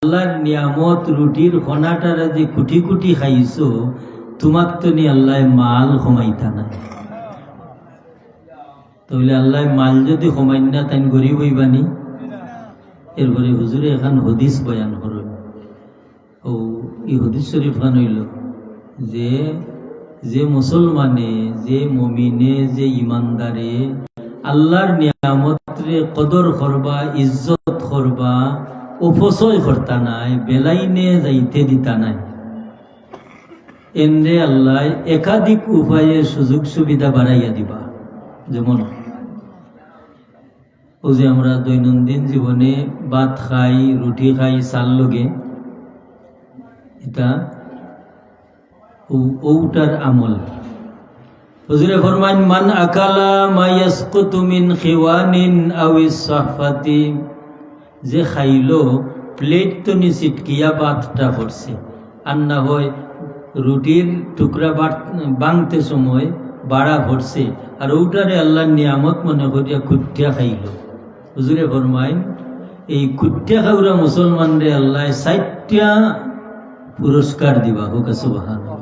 আল্লাহর নিয়ামত রুটির খনাটারে যে কুটি কুটি খাইছো তোমাক তো নি আল্লাহ মাল কমাইতা নাই। তাহলে আল্লাহ মাল যদি কমাই না তাই গরিব হইবানি। এরপরে হুজুরে এখন হদিস বয়ান করেন। ও এই হদিস শরীফ খান হইল যে যে মুসলমানে যে মমিনে যে ইমানদারে আল্লাহর নিয়ামতরে কদর করবা ইজ্জত করবা অপচয় করতা নাই বেলাইনে যাইতে দিতা নাই। এনরে আল্লাহ একাধিক উপায়ে সুযোগ সুবিধা বাড়াইয়া দিবা। যেমন ও যে আমরা দৈনন্দিন জীবনে ভাত খাই রুটি খাই চাল লগে এটা ওটার আমল। হুজুরে ফরমান মান আকালা মা ইয়াসকুতু মিন খিওয়ানিন আও ইসফাতি, যে খাইলো প্লেট তো নি ছিটকিয়া ভাতটা পড়ছে আর না হয় রুটির টুকরা বাংতে সময় বাড়া পড়ছে আর ওটারে আল্লাহর নিয়ামত মনে করিয়া কুটিয়া খাইলো। হুজুরে ফরমাইন এই কুটিয়া খাওয়া মুসলমানরে আল্লাহ 60টা পুরস্কার দিবা। হোক সুবহানাল্লাহ।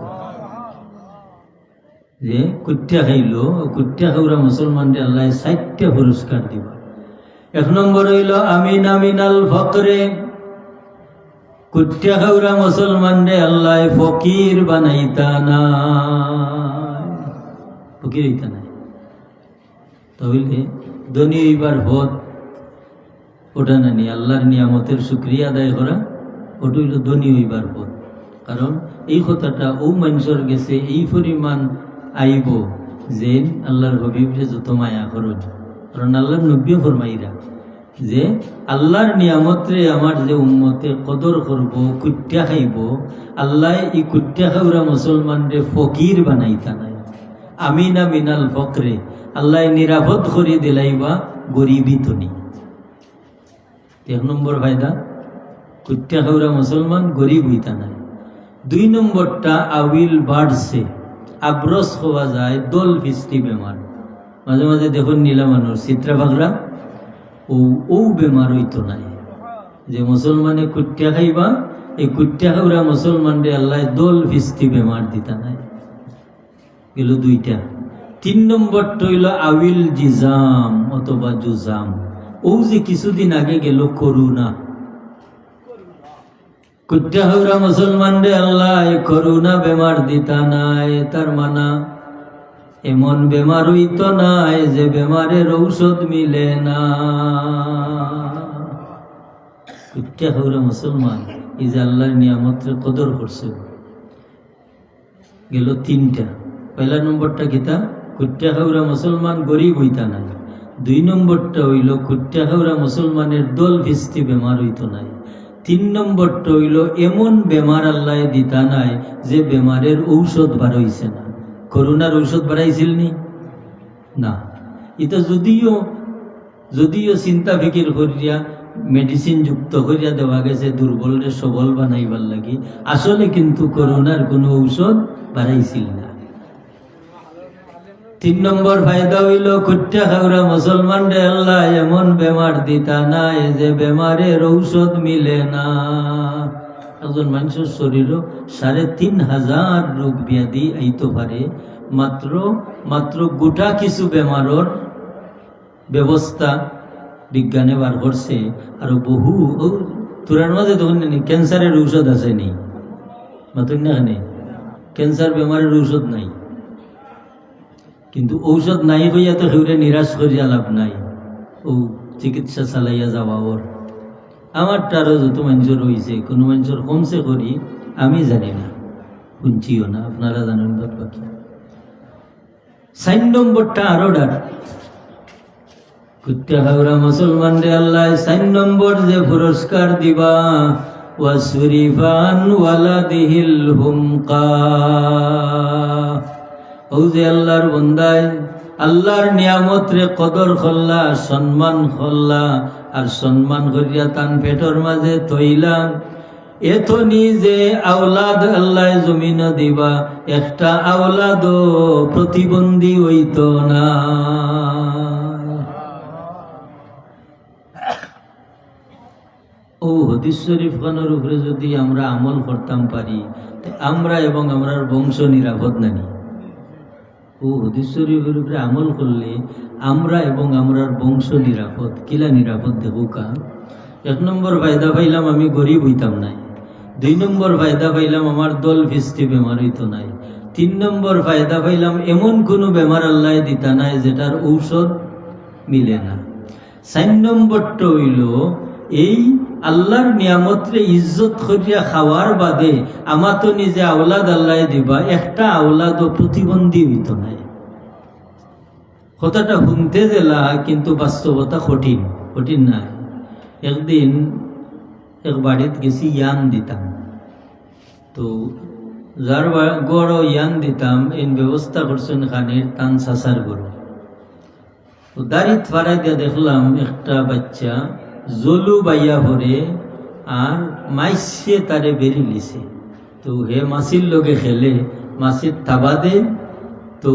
যে কুটিয়া খাইলো কুটিয়া খাওয়া মুসলমানরে আল্লাহ 60টা পুরস্কার দিবা। 1 নম্বর হইল আমিন আমিনাল ফকরে, কুটিয়া খাওয়া মুসলমানরে আল্লাহ ফকির বানাইতা না, ফকির হইতা নাই। তাহলে ধনী হইবার পথ ওটা নানি আল্লাহর নিয়ামতের শুকরিয়া আদায় করা, ওটা হইল ধনী হইবার পথ। কারণ এই কথাটা ও মানুষের গেছে এই পরিমাণ আইব যে আল্লাহর হবিবরে যত মায়া করুন। কারণ আল্লাহর নবীও ফরমাইরা যে আল্লাহর নিয়ামতরে আমার যে উম্মতে কদর করব কুটিয়া খাইব, আল্লাহ এই কুটিয়া খাওয়া মুসলমানরে ফকির বানাইতা নাই। আমিনা মিনাল ফকরে, আল্লাহ নিরাপদ করে দিলাইবা গরিবী তনি। 1 নম্বর ফায়দা কুটিয়া খাওয়া মুসলমান গরিব হইতা নাই। 2 নম্বরটা আউইল বাড়ছে আব্রস হওয়া যায় দল ফিস্টি বেমার। মাঝে মাঝে দেখুন নীলা মানুষ চিত্রা ভাগরা ও বেমার হইতো নাই। যে মুসলমানে কুটিয়া খাইবা এই কুটিয়া খাওয়া মুসলমানরে আল্লাহ দল ফিস্টি বেমার দিতা নাই। গেল 2টা। 3 নম্বরটা হইল আউইল জিজাম অথবা জুজাম। ও যে কিছুদিন আগে গেল করুণা, কুটিয়া খাওয়া মুসলমানরে আল্লাহ করুণা বেমার দিতা নাই। তার মানা এমন বেমার হইত নাই যে বেমারের ঔষধ মিলে না। কুটিয়া খাওয়া মুসলমান এই যে আল্লাহর নিয়ামতের কদর করছে। গেল 3টা। 1 নম্বরটা কিতা কুটিয়া খাওয়া মুসলমান গরিব হইতা নাই। 2 নম্বরটা হইল কুটিয়া খাওয়া মুসলমানের দল ফিস্তি বেমার হইত নাই। 3 নম্বরটা হইল এমন বেমার আল্লাহ দিতা নাই যে বেমারের ঔষধ বার হইছে না। করোনার ঔষধ বাড়াইছিল নি না। এটা যদিও চিন্তা ফিকির করিয়া মেডিসিন যুক্ত করিয়া দেওয়া গেছে দুর্বলরে সবল বানাইবার লাগি, আসলে কিন্তু করোনার কোনো ঔষধ বাড়াইছিল না। 3 নম্বর ফায়দা হইল কুটিয়া খাওয়া মুসলমানরে আল্লাহ এমন বেমার দিতা নাই যে বেমারের ঔষধ মিলে না। একজন মানুষের শরীরও 3500 রোগ ব্যাধি আইতে পারে, মাত্র গোটা কিছু বেমারের ব্যবস্থা বিজ্ঞানে বার করছে। আর বহু তোরার মাঝে তখন ক্যান্সারের ঔষধ আছে নি মাতুন না, ক্যান্সার বেমারের ঔষধ নাই। কিন্তু ঔষধ নাই হইয়া তো সেউরে নিরাশ করিয়া লাভ নাই। ও চিকিৎসা চালাইয়া যাওয়া ওর আমারটা আরো যত মানুষের রয়েছে কোনো মানুষের কমছে করি আমি জানি না, শুনছিও না, আপনারা জানেন বাকি। 4 নম্বরটা আরো ডার কুটিয়া খাওয়া মুসলমানরে আল্লাহ 4 নম্বর যে পুরস্কার দিবা ওয়াসরিফান ওয়ালাদিহিল হুমকা। ও যে আল্লাহর বন্দায় আল্লাহর নিয়ামত রে কদর করলা সম্মান করলা আর সম্মান করিয়া তান পেটর মাঝে তৈলা এত নিজে আওলাদ আল্লাহ জমিন দিবা একটা আওলাদ প্রতিবন্ধী হইত না। ও ও হাদিস শরীফ খানের উপরে যদি আমরা আমল করতাম পারি, আমরা এবং আমরার বংশ নিরাপদ নানি। ও হাদিস শরীফের উপরে আমল করলে আমরা এবং আমরার বংশ নিরাপদ। কিলা নিরাপদ দেখো কা? 1 নম্বর ফায়দা পাইলাম আমি গরিব হইতাম নাই। 2 নম্বর ফায়দা পাইলাম আমার দল ফিস্তি বেমার হইতো নাই। 3 নম্বর ফায়দা পাইলাম এমন কোনো বেমার আল্লাহ দিতা নাই যেটার ঔষধ মিলে না। 4 নম্বরটা হইল এই আল্লাহর নিয়ামতরে ইজ্জত করিয়া খাওয়ার বাদে আমার তো নিজে আওলাদ আল্লাহ দিবা, একটা আওলাদও প্রতিবন্ধী হইতো নাই। কথাটা শুনতে জেলা কিন্তু বাস্তবতা কঠিন কঠিন নাই। একদিন এক বাড়িত গেছি ইয়ান দিতাম, তো যার গড় ইয়ান দিতাম এই ব্যবস্থা করছেন খানের তান সাসার গড়। তো দাঁড়িয়ে ফাড়াই দিয়া দেখলাম একটা বাচ্চা জলু বাইয়া ভরে আর মাইসে তারে বেরি লিছে। তো হে মাসির লগে খেলে, মাসির থাবা দে, তো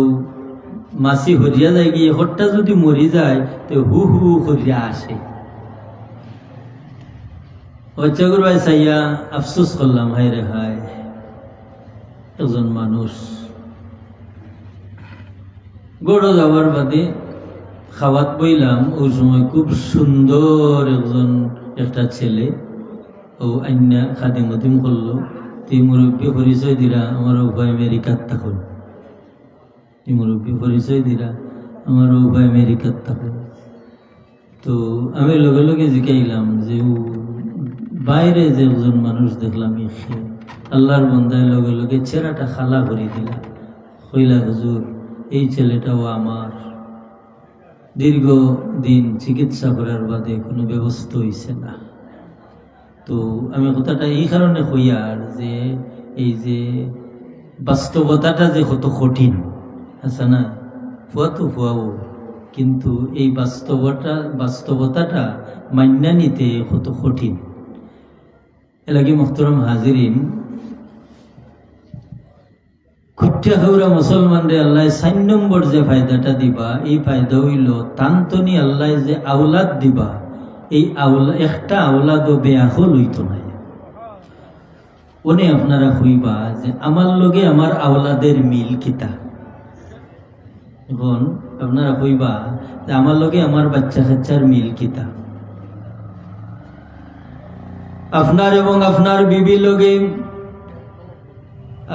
মাসি হরিয়া যায় গিয়ে হটটা যদি মরি যায় তো হু হু করিয়া আসে। বাচ্চাগুলো ভাই চাইয়া আফসোস করলাম, হায় রে হায়, একজন মানুষ গড় যাওয়ার বাদে খাওয়াত বইলাম। ওই সময় খুব সুন্দর একটা ছেলে ও আইনা খাদিম মতিম করলো। তুই মুরব্বী পরিচয় দিরা, আমার উভয় আমেরিকার থাকুন। তুই মুরব্বী পরিচয় দিরা, আমার উভয় আমেরিকার থাকুন। তো আমি লগে লগে জিকাইলাম যে বাইরে যে একজন মানুষ দেখলাম, আল্লাহর বন্দায় লগে লগে চেহারাটা খালা করে দিলা। কইলা হুজুর এই ছেলেটাও আমার, দীর্ঘদিন চিকিৎসা করার বাদে কোনো ব্যবস্থা হইছে না। তো আমি কথাটা এই কারণে কইয়ার যে এই যে বাস্তবতাটা যে কত কঠিন আছে না, ফুয়া তো ফুয়াও, কিন্তু এই বাস্তবতাটা মান্যা নিতে কত কঠিন। এলাকি মোহতরম হাজিরিন, খুঁটিয়া খাওয়া মুসলমানরে আল্লাহ 4 নম্বর যে ফায়দাটা দিবা, এই ফায়দা হইল তান্তনি আল্লাহ যে আওলাদ দিবা, এই একটা আওলাদও বেআখল হইতো নাই। ওনে আপনারা হইবা যে আমার লগে আমার আওলাদের মিল কিতা। এখন আপনারা হইবা যে আমার লগে আমার বাচ্চা কাচ্চার মিল কিতা। আপনার এবং আপনার বিবি লগে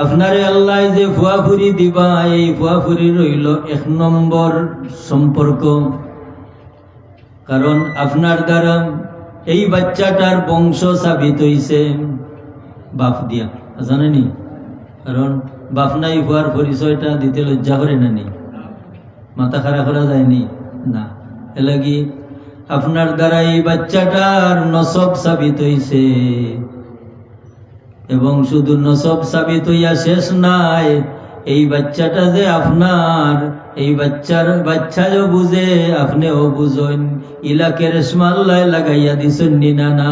আপনারে আল্লাহ যে ফুয়াফুরি দিবা, এই ফুয়াফুরি রইল 1 নম্বর সম্পর্ক। কারণ আপনার দ্বারা এই বাচ্চাটার বংশ সাবিত হইছে বাপ দিয়া, জানেনি? কারণ বাপ নাই ফুয়ার পরিচয়টা দিতে লজ্জা করে না, নি মাথা খারাপ করা যায়নি না। এলাকি আপনার দ্বারা এই বাচ্চাটার নসব সাবিত হইছে, এবং শুধু নসব সাবিত হইয়া শেষ নাই, এই বাচ্চাটা যে আপনার, এই বাচ্চাও বুঝে আপনিও বুঝেন। ইলাকে রেশমা আল্লাহ লাগাইয়া দিছেন নি না না,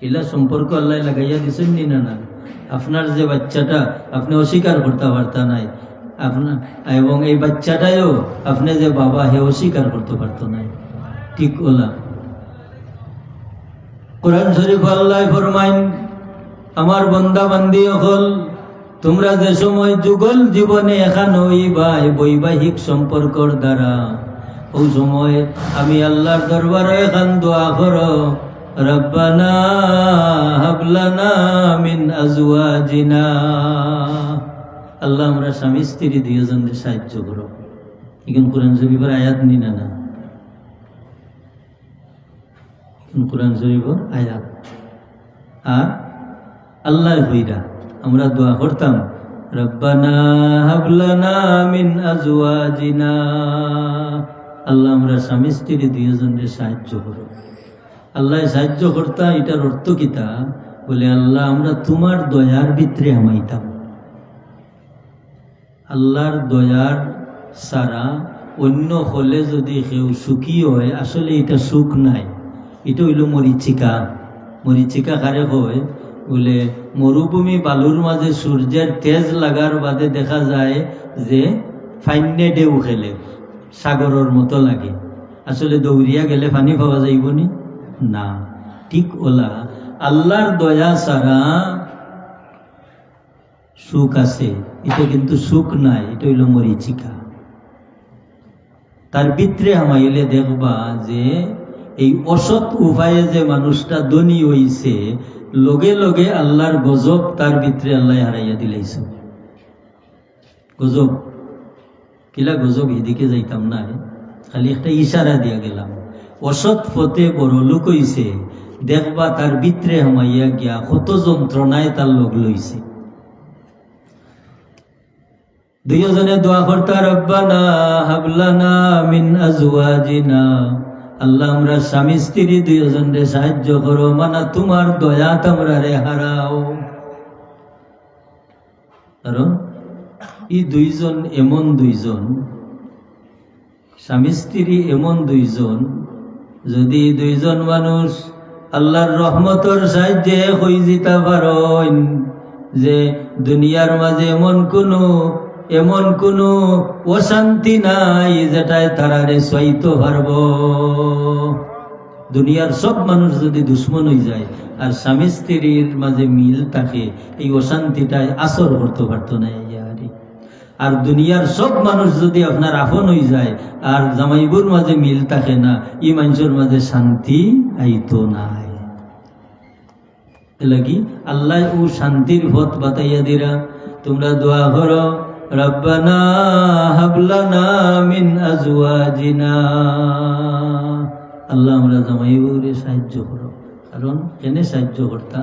ইলা সম্পর্ক আল্লাহ লাগাইয়া দিছেন নি না না। আপনার যে বাচ্চাটা আপনি অস্বীকার করতে পারতা নাই, আপনার এবং এই বাচ্চাটাও আপনি যে বাবা হে অস্বীকার করতে পারতো নাই। ঠিক ওলা কোরআন শরীফ আল্লাহ ফরমাইন, আমার বান্দা বান্দি হল তোমরা যে সময় যুগল জীবনে এখান হইবা বৈবাহিক সম্পর্কর দ্বারা, ওই সময় আমি আল্লাহর দরবারে এখান দোয়া করো, রব্বানা হাবলানা মিন আজওয়াজিনা, আল্লাহ আমরা স্বামী স্ত্রী দুজনকে সাহায্য করো। এখানে কোরআন শরীফের আয়াত নি না, কোরআন শরীফের আয়াত। আর আল্লাহর হইরা আমরা দোয়া করতাম, রব্বানা হাবলানা মিন আজওয়াজিনা, আল্লাহ আমরা স্বামী স্ত্রী দুজনকে সাহায্য করো। আল্লাহ সাহায্য করতা, এটার অর্থ কিতা বলে, আল্লাহ আমরা তোমার দয়ার ভিতরে আমাইতাম। আল্লাহর দয়ার সারা অন্য হলে যদি কেউ সুখী হয়, আসলে এটা সুখ নাই, এটা হইল মরিচিকা। মরিচিকা কারে হয় বলে, মরুভূমি বালুর মাঝে সূর্যের তেজ লাগার বাদে দেখা যায় যে ফাইনে ঢেউ খেলে সাগরের মতো লাগে। আসলে দৌড়িয়া গেলে পানি পাওয়া যাইব নি? না, ঠিক ওলা আল্লাহর দয়া ছাড়া সুখ আছে, এটা কিন্তু সুখ নাই, এটা হইল মরিচিকা। তার ভিতরে হামাইলে দেখবা যে এই অসৎ উপায়ে যে মানুষটা ধনী হইছে, লগে লগে আল্লাহর গজব তার ভিতরে আল্লাহ হারাইয়া দিলাইছে। গজব কিলা গজব, এদিকে যাইতাম না, খালি একটা ইশারা দিয়া গেলাম। অসৎ পথে বড় লোক হইছে, দেখবা তার ভিতরে হামাইয়া গিয়া কত যন্ত্রণায় তার লোক লইছে। দুইজনে দোয়া করতা, রব্বানা হাবলানা মিন আজওয়াজিনা, আল্লাহ আমরা স্বামী স্ত্রী দুইজনরে সাহায্য করো, মানা তোমার দয়া তোমরা রে হারাও। কারণ এই দুইজন এমন দুইজন স্বামী স্ত্রী, এমন দুইজন যদি দুইজন মানুষ আল্লাহর রহমতর সাহায্যে হয়ে যেতে পারেন, যে দুনিয়ার মাঝে এমন কোনো অশান্তি নাই যেটাই তারারে সইতে পারব। দুনিয়ার সব মানুষ যদি দুশ্মন হয়ে যায় আর স্বামী স্ত্রীর মাঝে মিল থাকে, এই অশান্তিটাই আসর করতে পারতো না। আর দুনিয়ার সব মানুষ যদি আপনার আপন হয়ে যায় আর জামাইবুর মাঝে মিল থাকে না, এই মানুষের মাঝে শান্তি আইতো নাই। লাগি আল্লাহ ও শান্তির পথ বাতাইয়া দিরা। তোমরা দোয়া করো, রব্বানা হাবলানা মিন আজওয়াজিনা, আল্লাহ আমরা জামাইবুরে সাহায্য করো। কারণ কেনে সাহায্য করতা,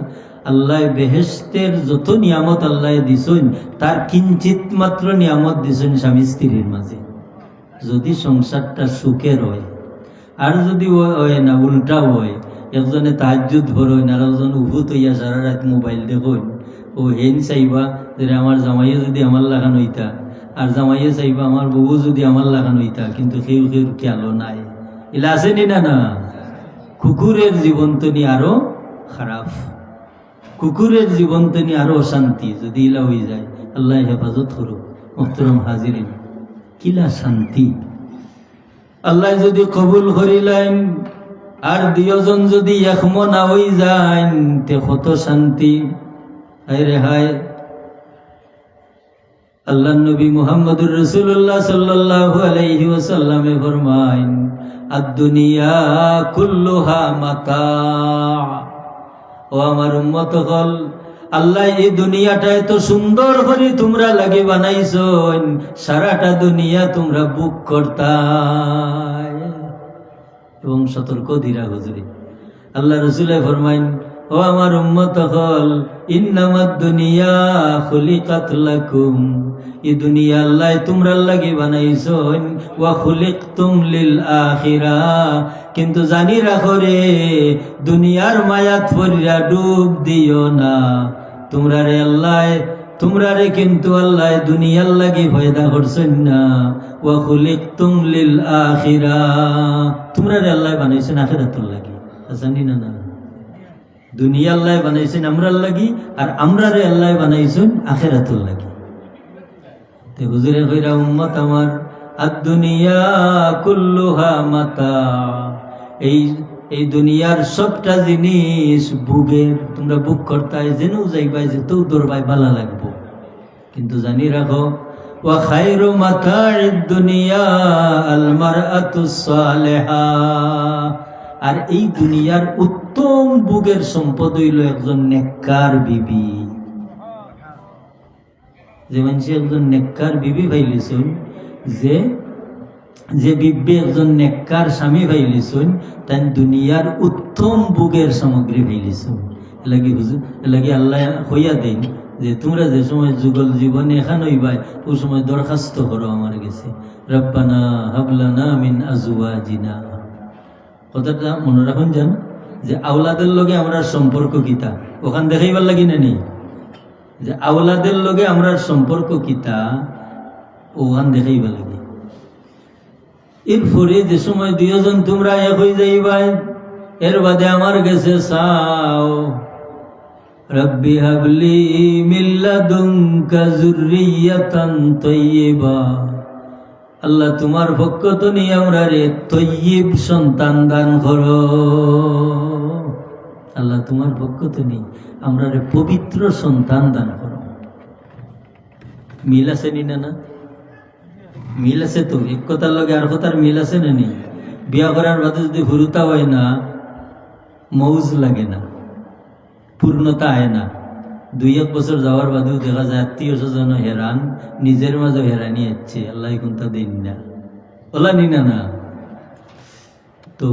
আল্লাহ বেহেশতের যত নিয়ামত আল্লাহ দিছেন, তার কিঞ্চিত মাত্র নিয়ামত দিছেন স্বামী স্ত্রীর মাঝে। যদি সংসারটা সুখের হয়, আর যদি হয় না উল্টা হয়, একজনে তাহাজ্জুদ ভরইন আর একজন উভুত হইয়া সারা রাত মোবাইল দেখুন, ও হেন চাইবা যে আমার জামাইয়ে যদি আমার লাগান হইতা, আর জামাইয়ে চাইবা আমার বউ যদি আমার লাগান হইতা, কিন্তু কেউ খেয়ালও নাই। এলা আছে নি না? না, কুকুরের জীবন তো নি আরো খারাপ, কুকুরের জীবন তো নি আরো অশান্তি যদি ইলা হয়ে যায়। আল্লাহ হেফাজত করুক। মোহতরম হাজিরিন, কিলা শান্তি আল্লাহ যদি কবুল করিলেন, আর দুইজন যদি একমনা হয়ে যায়, তে কত শান্তি। হায় রে হায়, আল্লাহ নবী মুহাম্মদুর রাসূলুল্লাহ সাল্লাল্লাহু আলাইহি ওয়াসাল্লামে ফরমায়, আদ-দুনিয়া কুল্লুহা মাতা। ও আমার উম্মত হল, আল্লাহ এই দুনিয়াটা এত সুন্দর করে তোমরা লাগে বানাইছেন, সারাটা দুনিয়া তোমরা বুক করতাই। এবং সতর্ক ধীরা হুজুরি আল্লাহ রাসূলে ফরমাইন, ও আমার উম্মত হল, ইন্নামাদ দুনিয়া খুলিকাত লাকুম, এই দুনিয়া আল্লাহ তোমরা লাগি বানাইছেন, ওয়া খুলিকতুম লিল আখিরাহ, কিন্তু জানি রাখো রে, দুনিয়ার মায়াত পড়িয়া ডুব দিও না। তোমরা রে কিন্তু আল্লাহ দুনিয়ার লাগি পয়দা করছেন না। ওয়া খুলিকতুম লিল আখিরাহ, তোমরা রে আল্লাহ বানাইছেন আখিরাতুল লাগি। জানি না? না, দুনিয়া আল্লাহ বানাইছেন আমরার লাগি, আর আমরা রে আল্লাহ বানাইছেন আখিরাতুল লাগি। তে হুজুরে কইরা, উম্মত আমার, আদ-দুনিয়া কুল্লুহা মাতা, এই দুনিয়ার সবটা জিনিস বুকের, তোমরা বুক করতাই, যেন যাইবাই যেতেও দৌড়বাই ভালো লাগবো, কিন্তু জানি রাখো, ওয়া খায়রু মাতা'id দুনিয়া আল মারআতুস সালিহা, আর এই দুনিয়ার উত্তম বুকের সম্পদ হইল একজন নেককার বিবি। যে মানুষ একজন নেককার বিবি পাইলিছেন, যে বিবি একজন নেককার স্বামী পাইলিছেন, তাই দুনিয়ার উত্তম বুকের সামগ্রী পাইলিছেন। এলাকি আল্লাহ হইয়া দেন যে তোমরা যে সময় যুগল জীবনে এখান হইবাই, ওই সময় দরখাস্ত করো আমার কাছে, রব্বানা হাবলানা মিন আজওয়াজিনা। কথাটা মনে রাখুন যেন, যে আওলাদের লগে আমরা সম্পর্ক কিতা, ওখান দেখাইবার লাগি না নেই, যে আওলাদের লগে আমরা সম্পর্ক কিতা, ওখান দেখাইবার লাগে। এরপরে যে সময় দুইজন তোমরা এক হয়ে যাইবাই, এর বাদে আমার কাছে চাও, রব্বি হাবলি মিন লাদুনকা যুররিয়াতান তাইয়্যিবা, আল্লাহ তোমার পক্ষ তো নিয়ে আমরা রে তৈয়ব সন্তান দান করো। আল্লাহ তোমার পক্ষ থেকে আমরা পবিত্র সন্তান দান করো। মিল আছে নি না? মিল আছে তো, এক কথার লগে আর কথার মিল আছে না নি? বিয়া করার বাদে যদি হুরুতা হয় না, মৌজ লাগে না, পূর্ণতা আয় না। 2-1 বছর যাওয়ার বাদেও দেখা যায় আত্মীয় স্বজন হেরান, নিজের মাঝে হেরানি হচ্ছে। আল্লাহ কোনটা দিন না, ওলা নি না। তো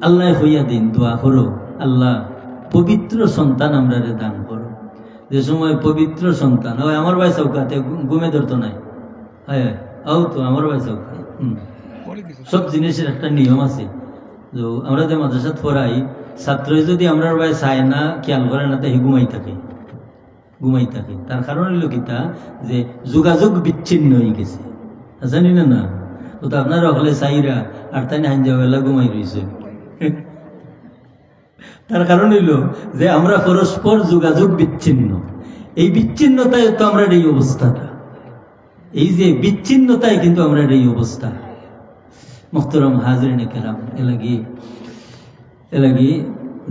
আল্লাহ হইয়া দিন, দোয়া করো আল্লাহ পবিত্র সন্তান আমরা দান করো। যে সময় পবিত্র সন্তান হয়, আমার ভাই চৌকাতে ঘুমে ধরতো নাই, হ্যাঁ আও তো আমার ভাই চৌকা। সব জিনিসের একটা নিয়ম আছে। তো আমরা যে মাদ্রাসাত পড়াই, ছাত্র যদি আমরা ভাই চায় না, খেয়াল করে না, তাই ঘুমাই থাকে। তার কারণ হইল কিতা, যে যোগাযোগ বিচ্ছিন্ন হয়ে গেছে, জানি না। তো আপনার হলে চাইরা আর তাই হাঞ্জাবেলা ঘুমাই রয়েছে। তার কারণ হইল যে আমরা পরস্পর যোগাযোগ বিচ্ছিন্ন। এই বিচ্ছিন্নতায় তো আমরা এই অবস্থাটা, এই যে বিচ্ছিন্নতায় কিন্তু আমরা এই অবস্থা। মুহতারাম হাজরিনে কেরাম, এলাগি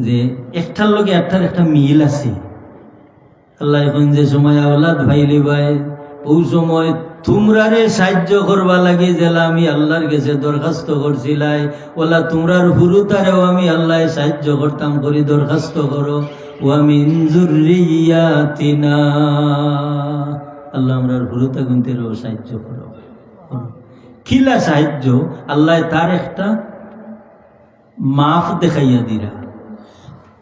যে একটার লগে একটার একটা মিল আছে। আল্লাহ এখন যে সময় আওলাদ ভাইলি ভাই, ওই সময় তোমরারে সাহায্য করবা লাগে জেলা আমি আল্লাহর কাছে দরখাস্ত করছিলাই, ওলা তোমরার হুরুতারেও আমি আল্লাহ সাহায্য করতাম, করি দরখাস্ত করো। ওয়া মিন যুররিয়াতিনা, আল্লাহ আমরার হুরুতা গুনতেরও সাহায্য করো। কিলা সাহায্য? আল্লাহ তার একটা মাফ দেখাইয়া দিরা।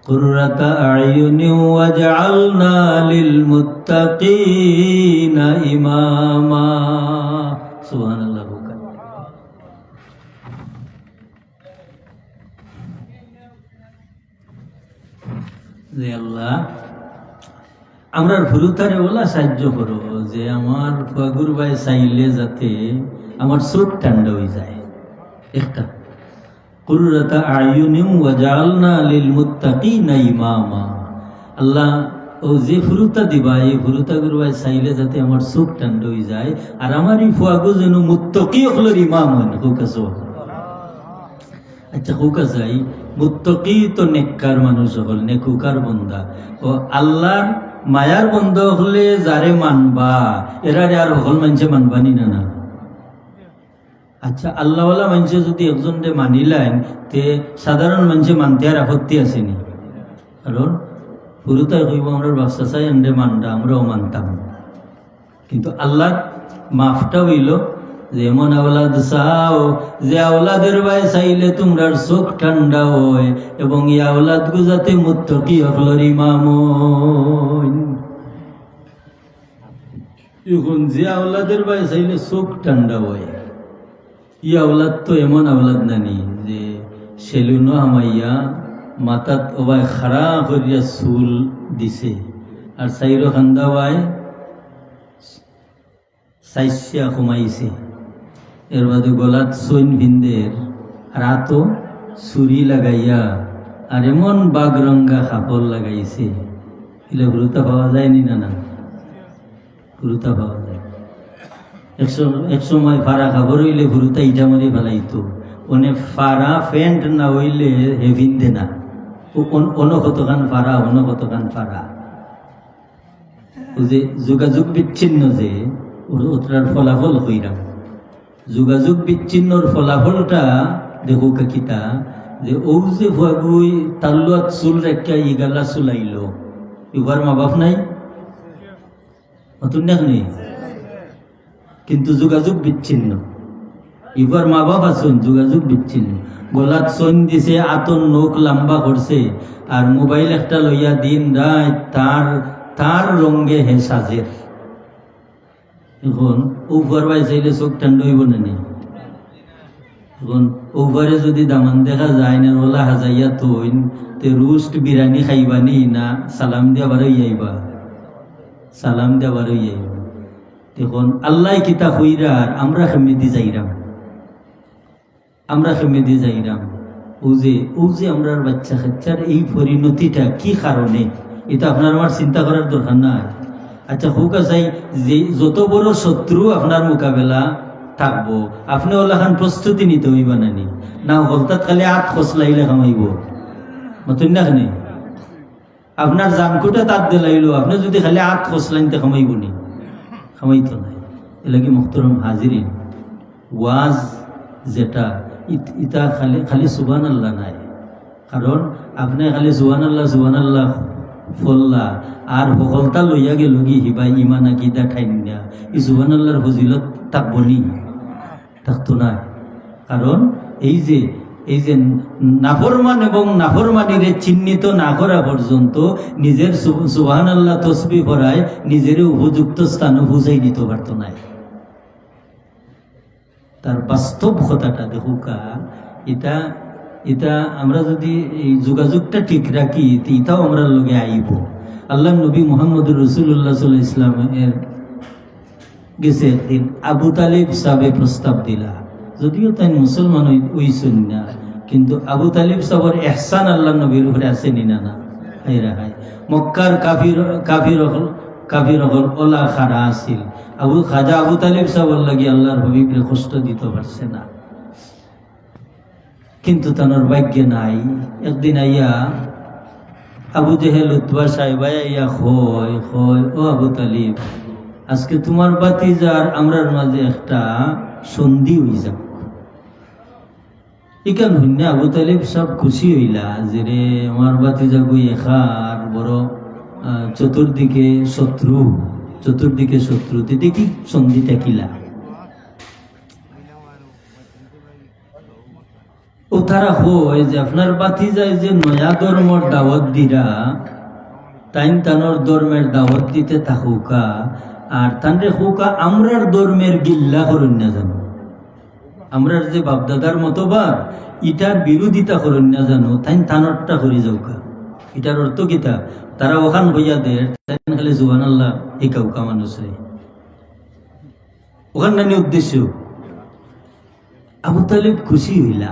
কুররাতা আয়ুনি ওয়াজআলনা লিল মুত্তাকিনা ইমামা। সুবহানাল্লাহ। যে আল্লাহ আমরার ভুলুতারে ওলা সাহায্য করো, যে আমার ফাগুর ভাই চাইলে যাতে আমার চোখ ঠান্ডা হয়ে যায়। একটা কুররাতা আয়ুনিম ওয়াজআলনা লিল মুত্তাকিনা ইমামা। আল্লাহ ও যে ফুরুতা দিবা, এই ফুরুতা গুরুবাই চাইলে যাতে আমার চোখ ঠান্ডা হয়ে যায়, আর আমার এই ফুয়াগু যেন মুত্তাকি হলোর ইমাম হয় না। হুকাস আচ্ছা হুকাস যাই, মুত্তাকি তো নেককার মানুষ হল, নেকুকার বন্দা। ও আল্লাহর মায়ার বন্ধ হলে যারে মানবা, এরারে আর হল মানুষে মানবানি না। আচ্ছা আল্লাহওয়ালা মানুষে যদি একজনকে মানিলেন, তে সাধারণ মানুষে মানতে আর আপত্তি আসেনি। কারণ পুরোটাই কইব আমরা ব্যবসা চাই, এনে মানটা আমরাও মানতাম। কিন্তু আল্লাহর মাফটা হইল যে এমন আওলাদ চাও, যে আওলাদের ভাই চাইলে তোমরার চোখ ঠান্ডা হয়, এবং এই আওলাদ গুজাতে মুত্তাকি হকলর ইমাম। এখন যে আওলাদের ভাই চাইলে চোখ ঠান্ডা হয়, ই আওলাদ তো এমন আওলাদ নানি যে সেলুনো হামাইয়া মাথাত ওবাই খাড়া করিয়া চুল দিছে, আর চাইরো খান্দা বাই চাইসিয়া কমাইছে, এর বাদে গলাত সৈন ভিন্দের, আর আতো ছুরি লাগাইয়া, আর এমন বাঘ রঙ্গা কাপড় লাগাইছে। এলে গুরুতা পাওয়া যায়নি না? গুরুতা পাওয়া যায়। এক সময় ফাড়া খাবার হইলে গুরুতা ইটা মারি ফেলাইতো, ওনে ফাড়া প্যান্ট না হইলে হে ভিন্দে না, অন্য কতখান ফাড়া, অন্য কতখান ফাড়া। যে যোগাযোগ বিচ্ছিন্ন, যে ওটার ফলাফল হইরাম। যোগাযোগ বিচ্ছিন্নর ফলাফলটা দেখো কিতা, যে ও যে ভুয়াগুই তাল্লুয়াত চুল রেখা ইগালা চুলাইল, এবার মা বাপ নাই, নতুন নেই, কিন্তু যোগাযোগ বিচ্ছিন্ন। এবার মা বাপ আসুন, যোগাযোগ বিচ্ছিন্ন। গলাত চন দিছে, আতন নখ লম্বা করছে, আর মোবাইল একটা লইয়া দিন রাত তার রঙে হে সাজে। এখন ওভার বাই চাইলে চোখ ঠান্ডা হইব না নি? এখন ওভারে যদি দামান দেখা যায় না, ওলা হাজাইয়া তৈন তে রুস্ট বিরিয়ানি খাইবানি না সালাম দিয়া বারো আইবা, সালাম দিয়া বারো আইবা। এখন আল্লাহ কিতা হইরার আমরা খেমেদি যাইরাম, আমরা খেমেদি যাইরাম। ও যে আমরা বাচ্চা কাচ্চার এই পরিণতিটা কি কারণে, এটা আপনার আমার চিন্তা করার দরকার নাই। আচ্ছা হোক চাই যে যত বড় শত্রু আপনার মোকাবেলা থাকবো, আপনি ওলাখান প্রস্তুতি নিতে হইবা নানি, না হলতাত খালি আট খসলাইলে কামাইব, মতন না খানি আপনার জানকুটা তার দিলাইলো, আপনি যদি খালি আত খসলাইনতে খামাইব নি, খামাইতো নাই। এলাকি মুহতারাম হাজিরিন, ওয়াজ যেটা ইটা খালি খালি সুবহানাল্লাহ নাই। কারণ আপনি খালি সুবহানাল্লাহ ফল্লা আর সকলতা লইয়া গেল কি হিবা ইমান আকিদা ঠাইন না, এই সুবহানাল্লাহর ফজিলত থাকবো নি? থাকতো না। কারণ এই যে নাফরমান এবং নাফরমানিরে চিহ্নিত না করা পর্যন্ত নিজের সুবহানাল্লাহ তসবিহ পড়ায় নিজের উপযুক্ত স্থানে বুঝাই দিতে পারতো না। তার বাস্তব কথাটা দেখুকা, এটা আমরা যদি এই যোগাযোগটা ঠিক রাখি, এটাও আমরা লগে আইব। আল্লাহ নবী মুহাম্মদুর রাসূলুল্লাহ সাল্লাল্লাহু আলাইহি ওয়াসাল্লামের গেছে একদিন আবু তালিব সাহেবে প্রস্তাব দিলা, যদিও তাই মুসলমান হইছেন না, কিন্তু আবু তালিব সাহেবের ইহসান আল্লাহ নবীর উপরে আছে নিনা না? হায়রা হায়, মক্কার কাফির হল ওলা খারা আছিল। খাজা আবু তালিব সাহেবের লাগি আল্লাহর হাবিবরে কষ্ট দিতে পারছে না, কিন্তু তানোর ভাগ্যে নাই। একদিন আইয়া আবু জেহেল উতবা সাহেব আইয়া খয় ও আবু তালিব, আজকে তোমার বাতিজার আমরার মাঝে একটা সন্ধি হয়ে যাক। ইকান হইনা আবু তালিব সব খুশি হইলা যে রে আমার বাতিজা গই এখার বড় চতুর্দিকে শত্রু দেখি সন্ধিটা কিলা। ও তারা হয় যে আপনার বাতিজায় যে নয়া ধর্মর দাওয়াত দিরা, তাইন তানোর ধর্মের দাওয়াত দিতে থাকুকা, আর তানরে হুকা আমরার ধর্মের গিল্লা করুন না জানো, আমরার যে বাপদাদার মতবাদ ইটার বিরোধিতা করুন না জানো, তাই তানরটা করি যাওকা। এটার অর্থ কিতা, তারা ওখান হইয়া দেয় তাই খালি সুবহানাল্লাহ একাউকা মানুষে ওখান নানি উদ্দেশ্য। আবু তালিব খুশি হইলা,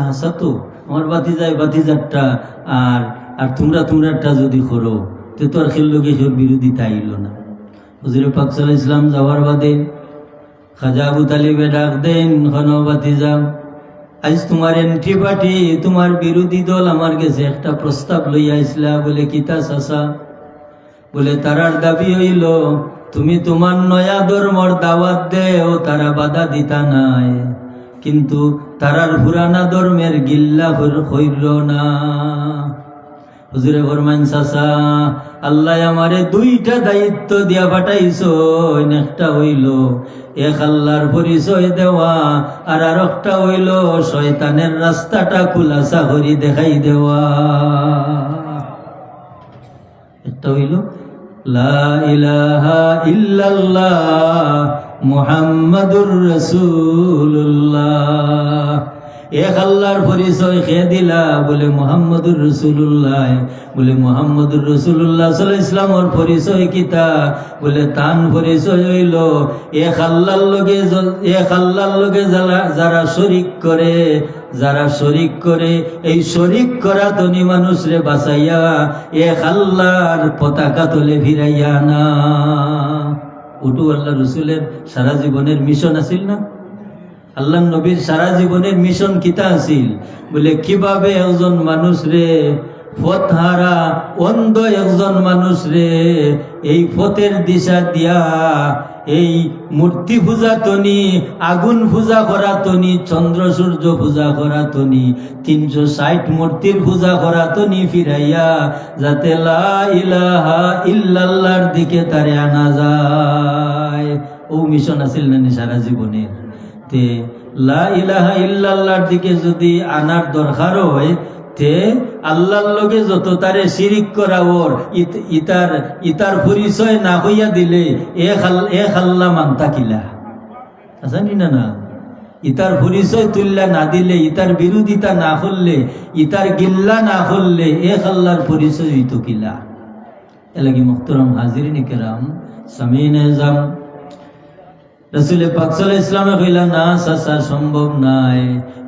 হাসা তো আমার বাতিজারটা আর তোমরাটা যদি করো তো আর খেললো গেছর বিরোধিতা আইল না। হুজুরে পাক সাল্লাল্লাহু আলাইহি ওয়াসাল্লাম যাওয়ার বাদে খাজা আবু তালিবে ডাক দেন, খনো বাতিজা, আজ তোমার এন্ট্রি পার্টি, তোমার বিরোধী দল আমার কাছে একটা প্রস্তাব লইয়া আইসলা। বলে কিতা চাচা? বলে তারার দাবি হইল তুমি তোমার নয়া ধর্মর দাওয়াত দেও, তারা বাধা দিতা নাই, কিন্তু তারার পুরানা ধর্মের গিল্লা হইল না। হুজুরে ফরমান, চাচা আল্লাহ আমারে দুইটা দায়িত্ব দিয়া পাঠাইছো, একটা হইল এক আল্লাহর পরিচয় দেওয়া, আর একটা হইল শয়তানের রাস্তাটা খুলাসা করি দেখাই দেওয়া। একটা হইল লা ইলাহা ইল্লাল্লাহ মুহাম্মাদুর রাসূলুল্লাহ। এক আল্লাহর পরিচয় খেয়ে দিলা, বলে মুহাম্মদুর রাসূলুল্লাহ। বলে মুহাম্মদুর রাসূলুল্লাহ সাল্লাল্লাহু আলাইহি ওয়াসাল্লামের পরিচয় কিতা? বলে তান পরিচয় হইল এক আল্লাহর লগে যারা শরীক করে এই শরীক করা তনি মানুষরে বাঁচাইয়া এক আল্লাহর পতাকা তলে ফিরাইয়া না। ওটু আল্লাহ রসুলের সারা জীবনের মিশন আছিল না? আল্লাহ নবীর সারা জীবনের মিশন কিতা আছিল? বলে কিভাবে একজন মানুষ রে পথহারা অন্ধ একজন মানুষ রে এই পথের দিশা দিয়া এই মূর্তি পূজা তনি, আগুন পূজা করা তনি, চন্দ্র সূর্য পূজা করা তনি, 360 মূর্তির পূজা করা তনি ফিরাইয়া যাতে লা ইলাহা ইল্লাল্লাহর দিকে তারে আনা যায়। ও মিশন আছিল না সারা জীবনের? তে লা ইলাহা ইল্লাল্লাহর দিকে যদি আনার দরকার হয়, তে আল্লাহর লগে যত তারে শিরিক করা ওর ইতার পরিচয় না হইয়া দিলে এক আল্লাহ মানতা কিলা জানি না। ইতার পরিচয় তুল্লা না দিলে, ইতার বিরোধিতা না করলে, ইতার গিল্লা না করলে এক আল্লাহর পরিচয় হইতো কিলা। এলাকি মুহতারাম হাজিরিন কেরাম সামিন এজাম, রাসূলে পাক সাল্লাল্লাহু আলাইহি ওয়াসাল্লাম কইলা না চাচা সম্ভব নাই,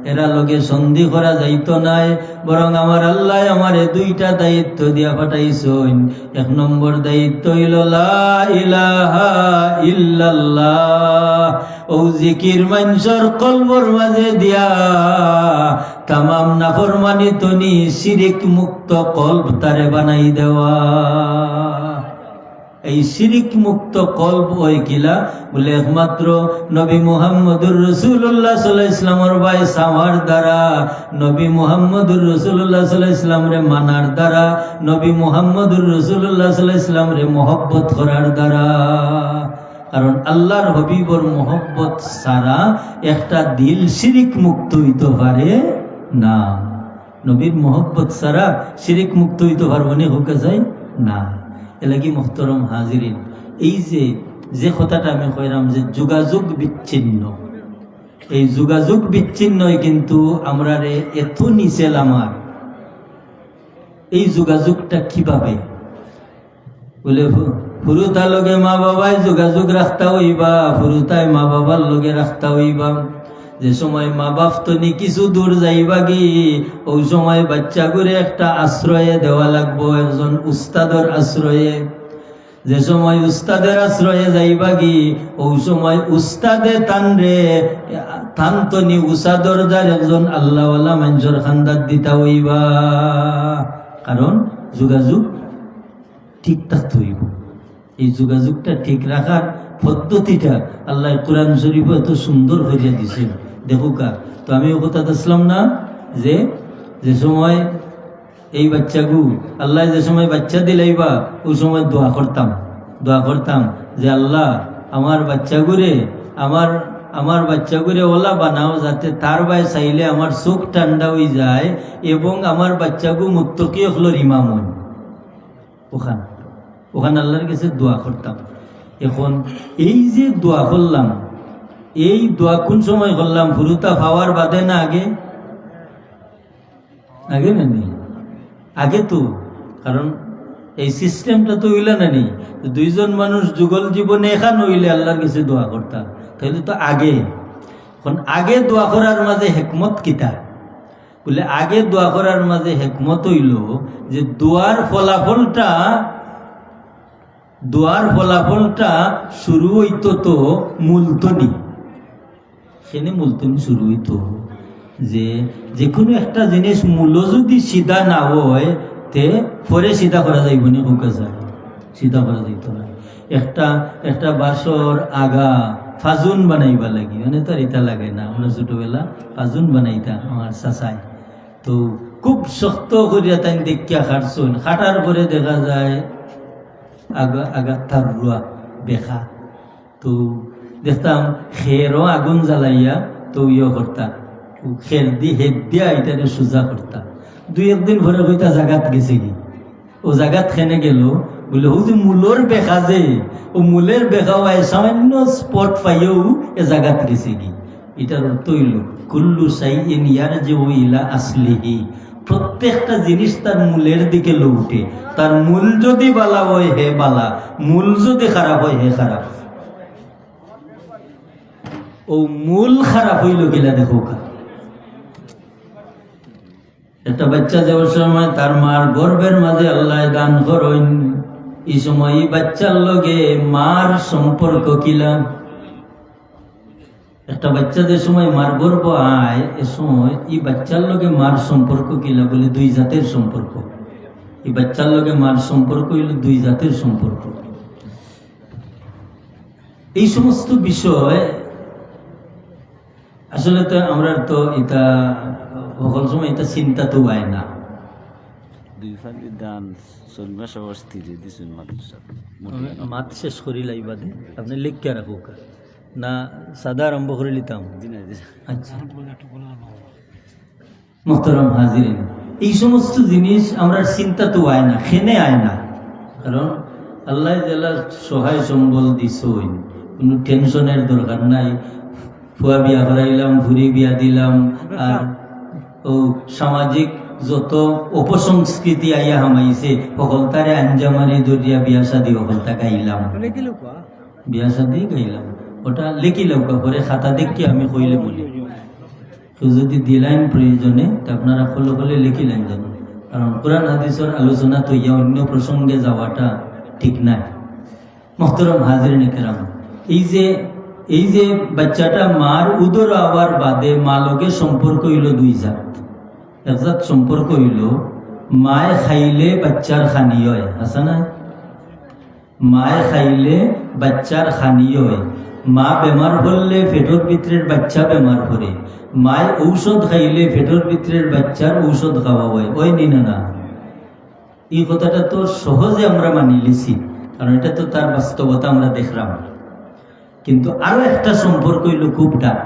এরা লগে সন্ধি করা যাইতো নাই, বরং আমার আল্লাহ আমারে দুইটা দায়িত্ব দিয়া পাঠাইছেন। এক নম্বর দায়িত্ব হইল লা ইলাহা ইল্লাল্লাহ, ও জিকির মানুষের কলবর মাঝে দিয়া তামাম নাফরমানি তনি শিরিক মুক্ত কলব তারে বানাই দেওয়া। এই শিরিক মুক্ত কলব ওই কিলা বলে একমাত্র নবী মুহাম্মদুর রাসূলুল্লাহ সাল্লাল্লাহু আলাইহি ইসলামের ভাই সাওয়ার দ্বারা, নবী মুহাম্মদুর রাসূলুল্লাহ সাল্লাল্লাহু আলাইহি ইসলাম রে মানার দ্বারা, নবী মুহাম্মদুর রাসূলুল্লাহ সাল্লাল্লাহু আলাইহি ইসলাম রে মহব্বত করার দ্বারা। কারণ আল্লাহর হাবিবর মহব্বত ছাড়া একটা দিল শিরিক মুক্ত হইতে পারে না। নবীর মহব্বত ছাড়া শিরিক মুক্ত হইতে পারবো না, হোক যায় না। এলাকি মোহতরম হাজিরিন, এই যে কথাটা আমি কইলাম যে যোগাযোগ বিচ্ছিন্ন, এই যোগাযোগ বিচ্ছিন্নই কিন্তু আমরা রে এত নিচেল। আমার এই যোগাযোগটা কিভাবে বলে, ফুরুতার লগে মা বাবায় যোগাযোগ রাখতা হইবা, ফুরুতায় মা বাবার লগে রাখতা হইবা। যে সময় মা বাপ তনি কিছু দূর যাইবা গি, ওই সময় বাচ্চা করে একটা আশ্রয়ে দেওয়া লাগবো, একজন উস্তাদর আশ্রয়ে। যে সময় উস্তাদের আশ্রয়ে যাইবা গি, ওই সময় উস্তাদে তান তনি উসাদর যার একজন আল্লাহওয়ালা মানুষের খান্দার দিতা হইবা। কারণ যোগাযোগ ঠিক থাকতে হইব। এই যোগাযোগটা ঠিক রাখার পদ্ধতিটা আল্লাহ কোরআন শরীফ এত সুন্দর হইয়া দিছে। দেখুকা, তো আমি ও কথা আসলাম না যে সময় এই বাচ্চাগু আল্লাহ যে সময় বাচ্চা দিলাইবা, ওই সময় দোয়া করতাম যে আল্লাহ আমার বাচ্চাগুরে আমার বাচ্চাগুরে ওলা বানাও, যাতে তার বাই চাইলে আমার চোখ ঠান্ডা হয়ে যায় এবং আমার বাচ্চাগু মুত্তকি হলো ইমাম হন। ওখানে আল্লাহর কাছে দোয়া করতাম। এখন এই যে দোয়া করলাম, এই দোয়া কোন সময় করলাম? ফুরুতা পাওয়ার বাদে না আগে? আগে না নি? আগে তো, কারণ এই সিস্টেমটা তো হইলে না নি। দুইজন মানুষ যুগল জীবনে এখান হইলে আল্লাহর কাছে দোয়া করতাম, তাহলে তো আগে। এখন আগে দোয়া করার মাঝে হেকমত কিতা বলে, আগে দোয়া করার মাঝে হেকমত হইল যে দোয়ার ফলাফলটা শুরু হইতো তো মূলতনি, সেখানে মূলতনি শুরু হইতো। যে কোনো একটা জিনিস মূল যদি সিধা না হয় তে পরে সিধা করা যাইব না, হুকা যায় সিধা করা যাইত না। একটা বাসর আগা ফাজুন বানাইবা লাগি, মানে তার এটা লাগে না। আমরা ছোটবেলা ফাজুন বানাইতাম আমার চাচাই, তো খুব শক্ত করিয়া তাই দেখিয়া খাটছুন। খাটার পরে দেখা যায় আগা তার রুয়া বেখা, তো দেখতাম খেরও আগুন জ্বালাইয়া তো করতাম, খের হেদ দিয়া এটারে সোজা করতাম। দুই একদিন ভরে হইতা জাগাত গেছে কি, ও জাগাত খেনে গেল বলে ও যে মূলর বেখা, যে ও মূলের বেখাও সামান্য স্পট পাইও এ জাগাত গেছে কি। এটার অর্থ হইল কুল্লু শাইইন ইয়ারজিউ ইলা আসলিহি, প্রত্যেকটা জিনিস তার মূলের দিকে লৌটে। তার মূল যদি বালা হয় হে বালা, মূল যদি খারাপ হয় হে খারাপ। ও মূল খারাপ হইল গেলা দেখো। একটা বাচ্চা যাওয়ার সময় তার মার গর্ভের মাঝে আল্লাহ দান করেন, এই সময় এই বাচ্চার লগে মার সম্পর্ক কিলা। একটা বাচ্চা যে সময় মার গর্ভ আয়, এ সময় এই বাচ্চার লগে মার সম্পর্ক কিলা বলে দুই জাতের সম্পর্ক। এই বাচ্চার লগে মার সম্পর্ক হইল দুই জাতের সম্পর্ক। এই সমস্ত বিষয় আসলে তো আমরা তো এটা সকল সময় এটা চিন্তা তো হয় না। মাত শেষ করি লাইবাদে আপনি লিখিয়া রাখুক না, সাদা আরম্ভ করে লিতাম। আচ্ছা মোহতরম হাজিরিন, এই সমস্ত জিনিস আমরা চিন্তা তো হয় না, খেনে আয় না। কারণ আল্লাহ জেলা সহায় সম্বল দিস, কোনো টেনশনের দরকার নাই। ফুয়া বিয়া করাইলাম, ভুরি বিয়া দিলাম, আর ও সামাজিক যত অপসংস্কৃতি আইয়া হামাইছে সকল তারে আঞ্জামারি দরিয়া বিয়া শাদী সকলটা গাইলাম, বিয়া শাদী গাইলাম। ওটা লেখি লৌকা করে খাতা দেখি আমি কইলে বলি, কেউ যদি দিলাইন প্রয়োজনে তা আপনারা ফলো করলে লিখিলেন যেন। কারণ কোরআন হাদিসের আলোচনা তো ইয়া অন্য প্রসঙ্গে যাওয়াটা ঠিক নাই। মোহতরম হাজিরিন কেরাম, এই যে বাচ্চাটা মার উদর আবার বাদে মা লগে সম্পর্ক হইল দুই জাত। একজাত সম্পর্ক হইল মায়ে খাইলে বাচ্চার খানি হয়, আছে না? মায়ে খাইলে বাচ্চার খানি হয়। মা বেমার হলে পেটর ভিতরের বাচ্চা বেমার করে, মায় ঔষধ খাইলে পেটর ভিতরের বাচ্চার ঔষধ খাওয়া হয়, ওই নিনা না। এই কথাটা তো সহজে আমরা মানি লিছি, কারণ এটা তো তার বাস্তবতা আমরা দেখলাম। কিন্তু আরো একটা সম্পর্ক হইল খুব ডাক,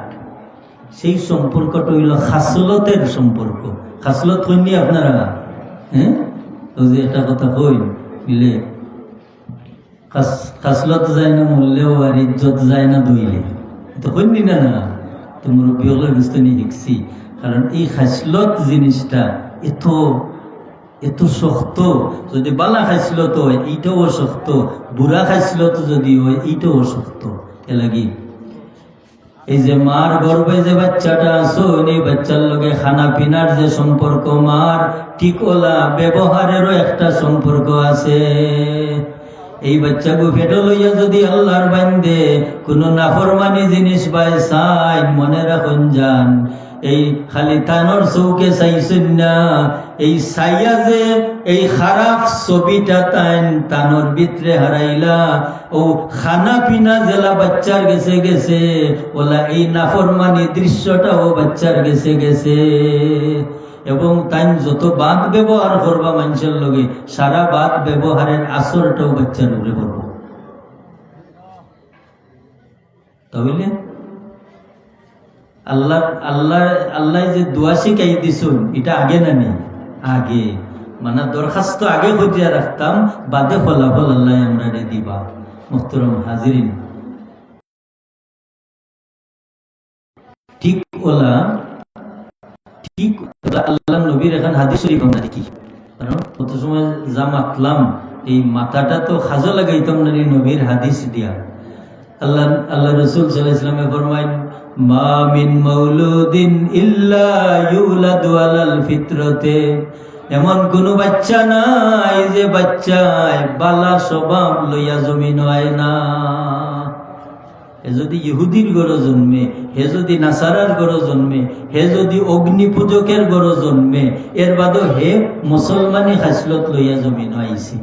সেই সম্পর্কটা হইল খাসলতের সম্পর্ক। খাসলত হইনি আপনারা? হ্যাঁ, ওই যে একটা কথা কই বুঝলে, খাসলত যায় না মূল্যেও আর ইজ্জত যায় না দইলে, তো হইনি না না। তো মুরব্বী হলে বুঝতে নিয়ে শিখছি, কারণ এই খাসলত জিনিসটা এত এত শক্ত। যদি বালা খাইসলত হয় এইটাও শক্ত, বুড়া খাইসলত যদি হয় এইটাও শক্ত। এ লাগি এই যে মার গর্ভে যে বাচ্চাটা আসো, এই বাচ্চার লগে খানা পিনার যে সম্পর্ক, মার ঠিক ওলা ব্যবহারেরও একটা সম্পর্ক আছে। এই বাচ্চাকে ফেটো লইয়া যদি আল্লাহর বান্দে কোনো নাফরমানি জিনিস পায় চাই, মনে রাখুন যান, এই খালি তানোর চৌকে চাইছেন না, এই চাইয়া যে এই খারাপ ছবিটা তানোর ভিতরে হারাইলা, ও খানা পিনা জেলা বাচ্চার গেছে গেছে, ওলা এই নাফরমানি দৃশ্যটাও বাচ্চার গেছে গেছে। এবং তাই যত বাদ ব্যবহার করবা মানুষের লগে, সারা বাদ ব্যবহারের আসরটাও বাচ্চার উপরে করব। তাহলে আল্লাহ আল্লাহ আল্লাহ যে দোয়া শিখাই দিছুন, এটা আগে না নেই, আগে মানে দরখাস্ত আগে খুঁজিয়া রাখতাম, বাদে ফলাফল আল্লাহ আমরা দিবা। মুহতারাম হাজিরিন, ঠিক ওলা ঠিক আল্লাহ নবীর এখন হাদিস শরীফ আমরা দেখি, কারণ কত সময় যা মাতলাম এই মাথাটা তো খাজো লাগাইতাম না নবীর হাদিস দিয়া। আল্লাহ রসুল সাল্লাল্লাহু আলাইহি ওয়াসাল্লাম ফরমায়, মা মিন মাউলুদিন ইল্লা ইউলাদু আলাল ফিতরাতে, এমন কোন বাচ্চা নাই যে বাচ্চায় বালা স্বভাব লইয়া জমিন হয় না। হে যদি ইহুদির গড় জন্মে, হে যদি নাসারার গড় জন্মে, হে যদি অগ্নি পূজকের গড় জন্মে, এর বাদও হে মুসলমানি খাসলত লইয়া জমিন আইছি।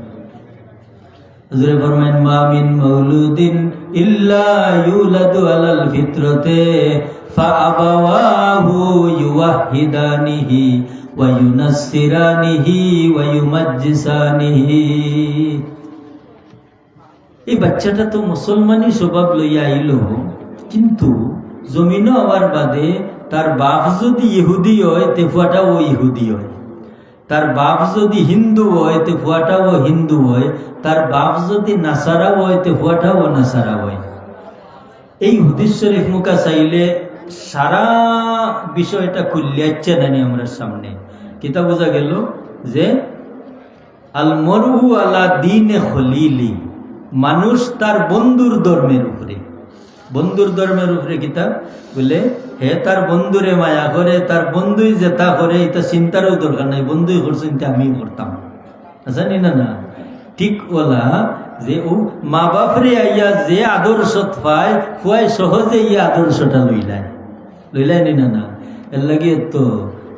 হুজুরে ফরমায়েন, মা মিন মাউলুদিন ইল্লা ইউলাদু আলাল ফিতরাতে ফাআবাওয়াহু ইউওয়াহিদানিহি ওয়া ইউনাসসিরানিহি ওয়া ইউমাজ্জিসানিহি। এই বাচ্চাটা তো মুসলমানি স্বভাব লইয়া আইল, কিন্তু জমিনও হওয়ার বাদে তার বাপ যদি ইহুদি হয় তে ফুয়াটাও ইহুদি হয়, তার বাপ যদি হিন্দু হয় তে ফুয়াটাও হিন্দু হয়, তার বাপ যদি নাসারা হয় তে ফুয়াটাও নাসারা হয়। এই হাদিস শরীফ মুকা চাইলে সারা বিষয়টা খুলিয়াচ্ছে নানি আমরা সামনে। কিতা বোঝা গেল যে আল মরহু আলা দীনে খলিলি, মানুষ তার বন্ধুর ধর্মের উপরে, বন্ধুর ধর্মের উপরে কিতা বলে, হে তার বন্ধুরে মায়া করে, তার বন্ধুই যেটা করে এটা চিন্তারও দরকার নাই, বন্ধুই করছেন আমি করতাম, জানি না না। ঠিক ওলা যে ও মা বাপরে আইয়া যে আদর্শত পায়, ফুয়াই সহজে এই আদর্শটা লইলাই নি না। এর লাগে তো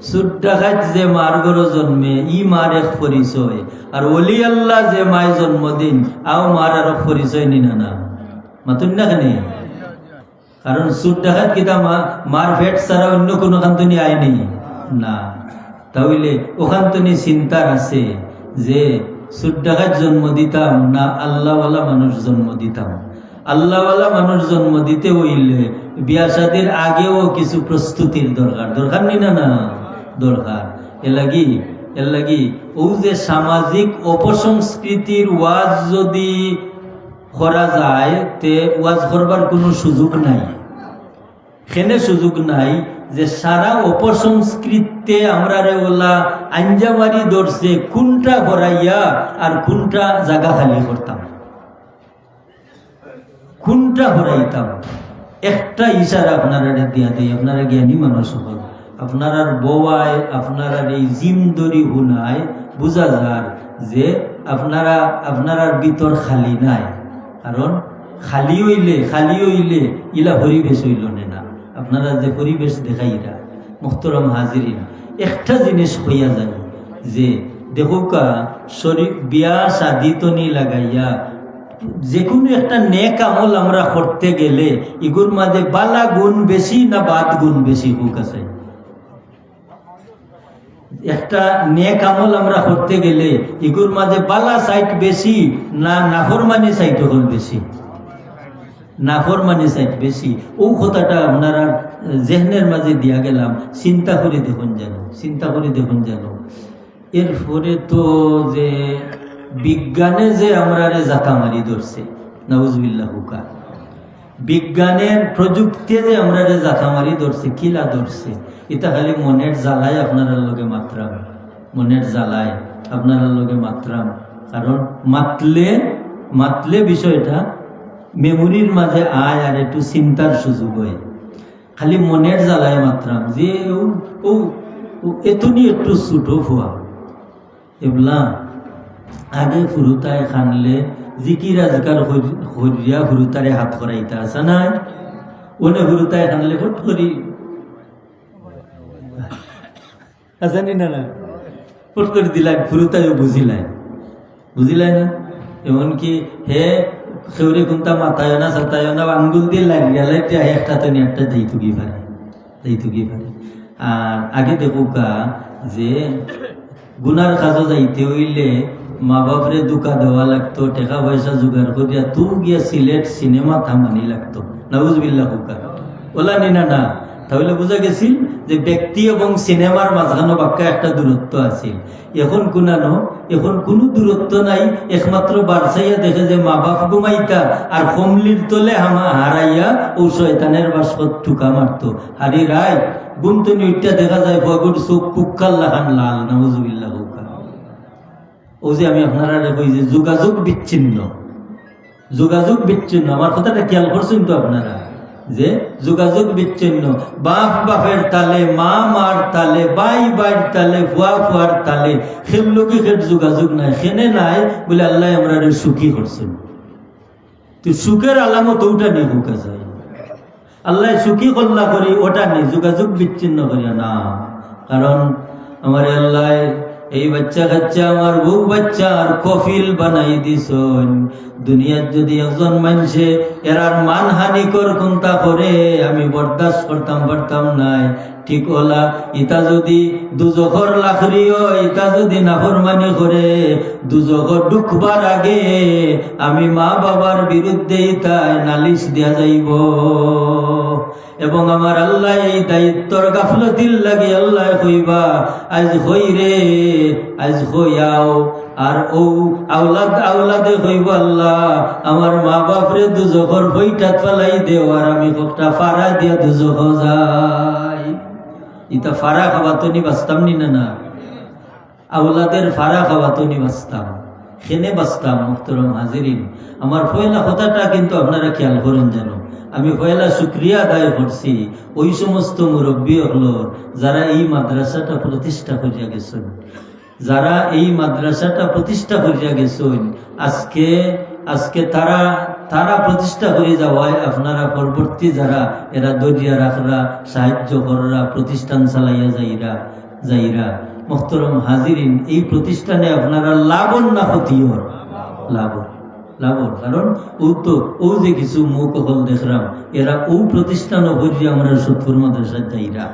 সুদ ডাকাত যে মার গড় জন্মে ই মার এক পরিচয়, আর ওলি আল্লাহ যে মায় জন্মদিন আও মার আর পরিচয় নি না। মাতুন না কেন? কারণ সুদ ডাকাত কিতা মার ভেট ছাড়া অন্য কোনো খান্তনি আয়নি না। তাহলে ওখান্তনি চিন্তার আছে যে সুদ ডাকাত জন্ম দিতাম না আল্লাহওয়ালা মানুষ জন্ম দিতাম। আল্লাহওয়ালা মানুষ জন্ম দিতে হইলে বিয়া শাদীর আগেও কিছু প্রস্তুতির দরকার নি না দরকার। এর লাগি ও যে সামাজিক অপসংস্কৃতির ওয়াজ যদি করা যায় তে ওয়াজ করবার কোনো সুযোগ নাই। কেনে সুযোগ নাই যে সারা অপসংস্কৃতিতে আমরা রে ওলা আঞ্জামারি ধরছে কোনটা ভরাইয়া আর কোনটা জায়গা খালি করতাম, কোনটা ভরাইতাম। একটা ইশারা আপনারা দিয়া দেয়, আপনারা জ্ঞানী মানুষ হল, আপনার বওয়ায় আপনার এই জিমদরি হুনায় বুঝা যার যে আপনার ভিতর খালি নাই। কারণ খালি হইলে ইলা পরিবেশ হইল না। আপনারা যে পরিবেশ দেখাইরা মুহতারাম হাজিরিন, একটা জিনিস হইয়া যায় যে দেখুকা শরীর বিয়া শাদি তো নি লাগাইয়া যে কোনো একটা নেক আমল আমরা করতে গেলে ইগুর মাঝে বালা গুণ বেশি না বাদ গুণ বেশি হোক আছে। একটা নেক আমল আমরা করতে গেলে ইগুর মাঝে বালা সাইট বেশি না নাফরমানি সাইট হল বেশি? নাফরমানি সাইট বেশি। ও কথাটা আপনারা জেহনের মাঝে দিয়া গেলাম, চিন্তা করে দেখুন যেন, চিন্তা করে দেখুন যেন। এরপরে তো যে বিজ্ঞানে যে আমরা জাতা মারি ধরছে, নাউজুবিল্লাহ হুকা, বিজ্ঞানের প্রযুক্তি যে আমরা জাতা মারি ধরছে, কিলা ধরছে, এটা খালি মনের জ্বালায় আপনার লগে মাত্রাম, মনের জ্বালায় আপনার লগে মাত্রাম। কারণ মাতলে বিষয়টা মেমোরির মাঝে আয় আর একটু চিন্তার সুযোগ হয়। খালি মনের জ্বালায় মাত্রাম যে ও এতনি একটু ছোটো ফুয়া এগুলা আগে ফুরুতায় খানলে জিকির আজকার হরিয়া ফুরুতারে হাত করাইতা আছে না, ওনে ফুরুতায় খানলে ফট করি আসানি না না ফট করে দিলাই ফুরুতায়ও বুঝিলাই না। এমনকি হে সেউরি কোনটা মাথায় না সাতায় না আঙ্গুল দিয়ে লাগিয়ালে একটা তো একটা দেইতুকি পারে। আর আগে দেখুকা যে গুনার কাজও যাইতে হইলে মা বাপরে দুকা দেওয়া লাগতো, টাকা পয়সা জোগাড় করিয়া তু গিয়া সিলেট সিনেমা থামানি লাগতো, নাউজুবিল্লাহ হুকা ওলা নিনা না। তাহলে বোঝা গেছিল যে ব্যক্তি এবং সিনেমার মাঝখানো বাক্যা একটা দূরত্ব আছে। এখন এখন কোনো দূরত্ব নাই, একমাত্র বারসাইয়া দেখে যে মা বাপ ঘুমাইতা আর কমলির তলে হারাইয়া ও শয়তানের বাসকত ঠুকা মারতো। হারি রায় গুমতে নিটা দেখা যায় বগুর চোখ কুক্কাল লাহান লাল, নাউজুবিল্লাহ হুকা। ও যে আমি আপনারা কই যে যোগাযোগ বিচ্ছিন্ন, আমার কথাটা খেয়াল করছেন তো আপনারা, যে যোগাযোগ বিচ্ছিন্ন। বাপ বাপের তালে, মা মার তালে, বাই বাইর তালে, ফুয়া ফুয়ার তালে, সেগুলোকে যোগাযোগ নাই, সেনে নাই বলে আল্লাহ আমরা সুখী করছেন। তো সুখের আলামত ওটা নিয়ে হুকা যায়, আল্লাহ সুখী কল্লা করি ওটা নেই, যোগাযোগ বিচ্ছিন্ন করিয়া না। কারণ আমার আল্লাহ এই বাচ্চা কাচ্চা আমার বউ বাচ্চা আর কফিল বানাই দিছন। দুনিয়ার যদি একজন মানুষে এরার মানহানিকর কোনটা করে আমি বরদাস্ত পারতাম নাই। ঠিক ওলা ইটা যদি দুজখর লাখরিও, ইটা যদি নাফরমানি করে দুজখর ঢুকবার আগে আমি মা বাবার বিরুদ্ধে ইটায় নালিশ দেয়া যাইব। এবং আমার আল্লাহ এই দায়িত্বর গাফলতির লাগি আল্লাহ কইবা আজ হই রে, আজ হইয়াও। আর ও আওলাদে হইব আল্লাহ আমার মা বাপরে দুজখর বইটা ফেলাই দেও, আর আমি একটা ফাড়া দিয়া দুজখ যাই। ইটা ফাড়া খাওয়া তো নি বাঁচতাম নি না, আওলাদের ফাড়া খাওয়া তো নি বাঁচতাম, খেনে বাঁচতাম। মুহতারাম হাজিরিন, আমার পয়লা কথাটা কিন্তু আপনারা খেয়াল করেন যেন। আমি পয়লা শুকরিয়া আদায় করছি ওই সমস্ত মুরব্বী হলো যারা এই মাদ্রাসাটা প্রতিষ্ঠা করিয়া গেছেন, যারা এই মাদ্রাসাটা প্রতিষ্ঠা করিয়া গেছেন। আজকে তারা প্রতিষ্ঠা করে যাওয়ায় আপনারা পরবর্তী যারা এরা দরিয়া রাখরা, সাহায্য কররা, প্রতিষ্ঠান চালাইয়া যাইরা মুহতারাম হাজিরিন, এই প্রতিষ্ঠানে আপনারা লাভন না ক্ষতিও লাভন। কারণ ও যে কিছু মুখ হল দেখলাম এরা ও প্রতিষ্ঠানও করিয়া আমরা সৎপুর মাদ্রাসা যাইরা,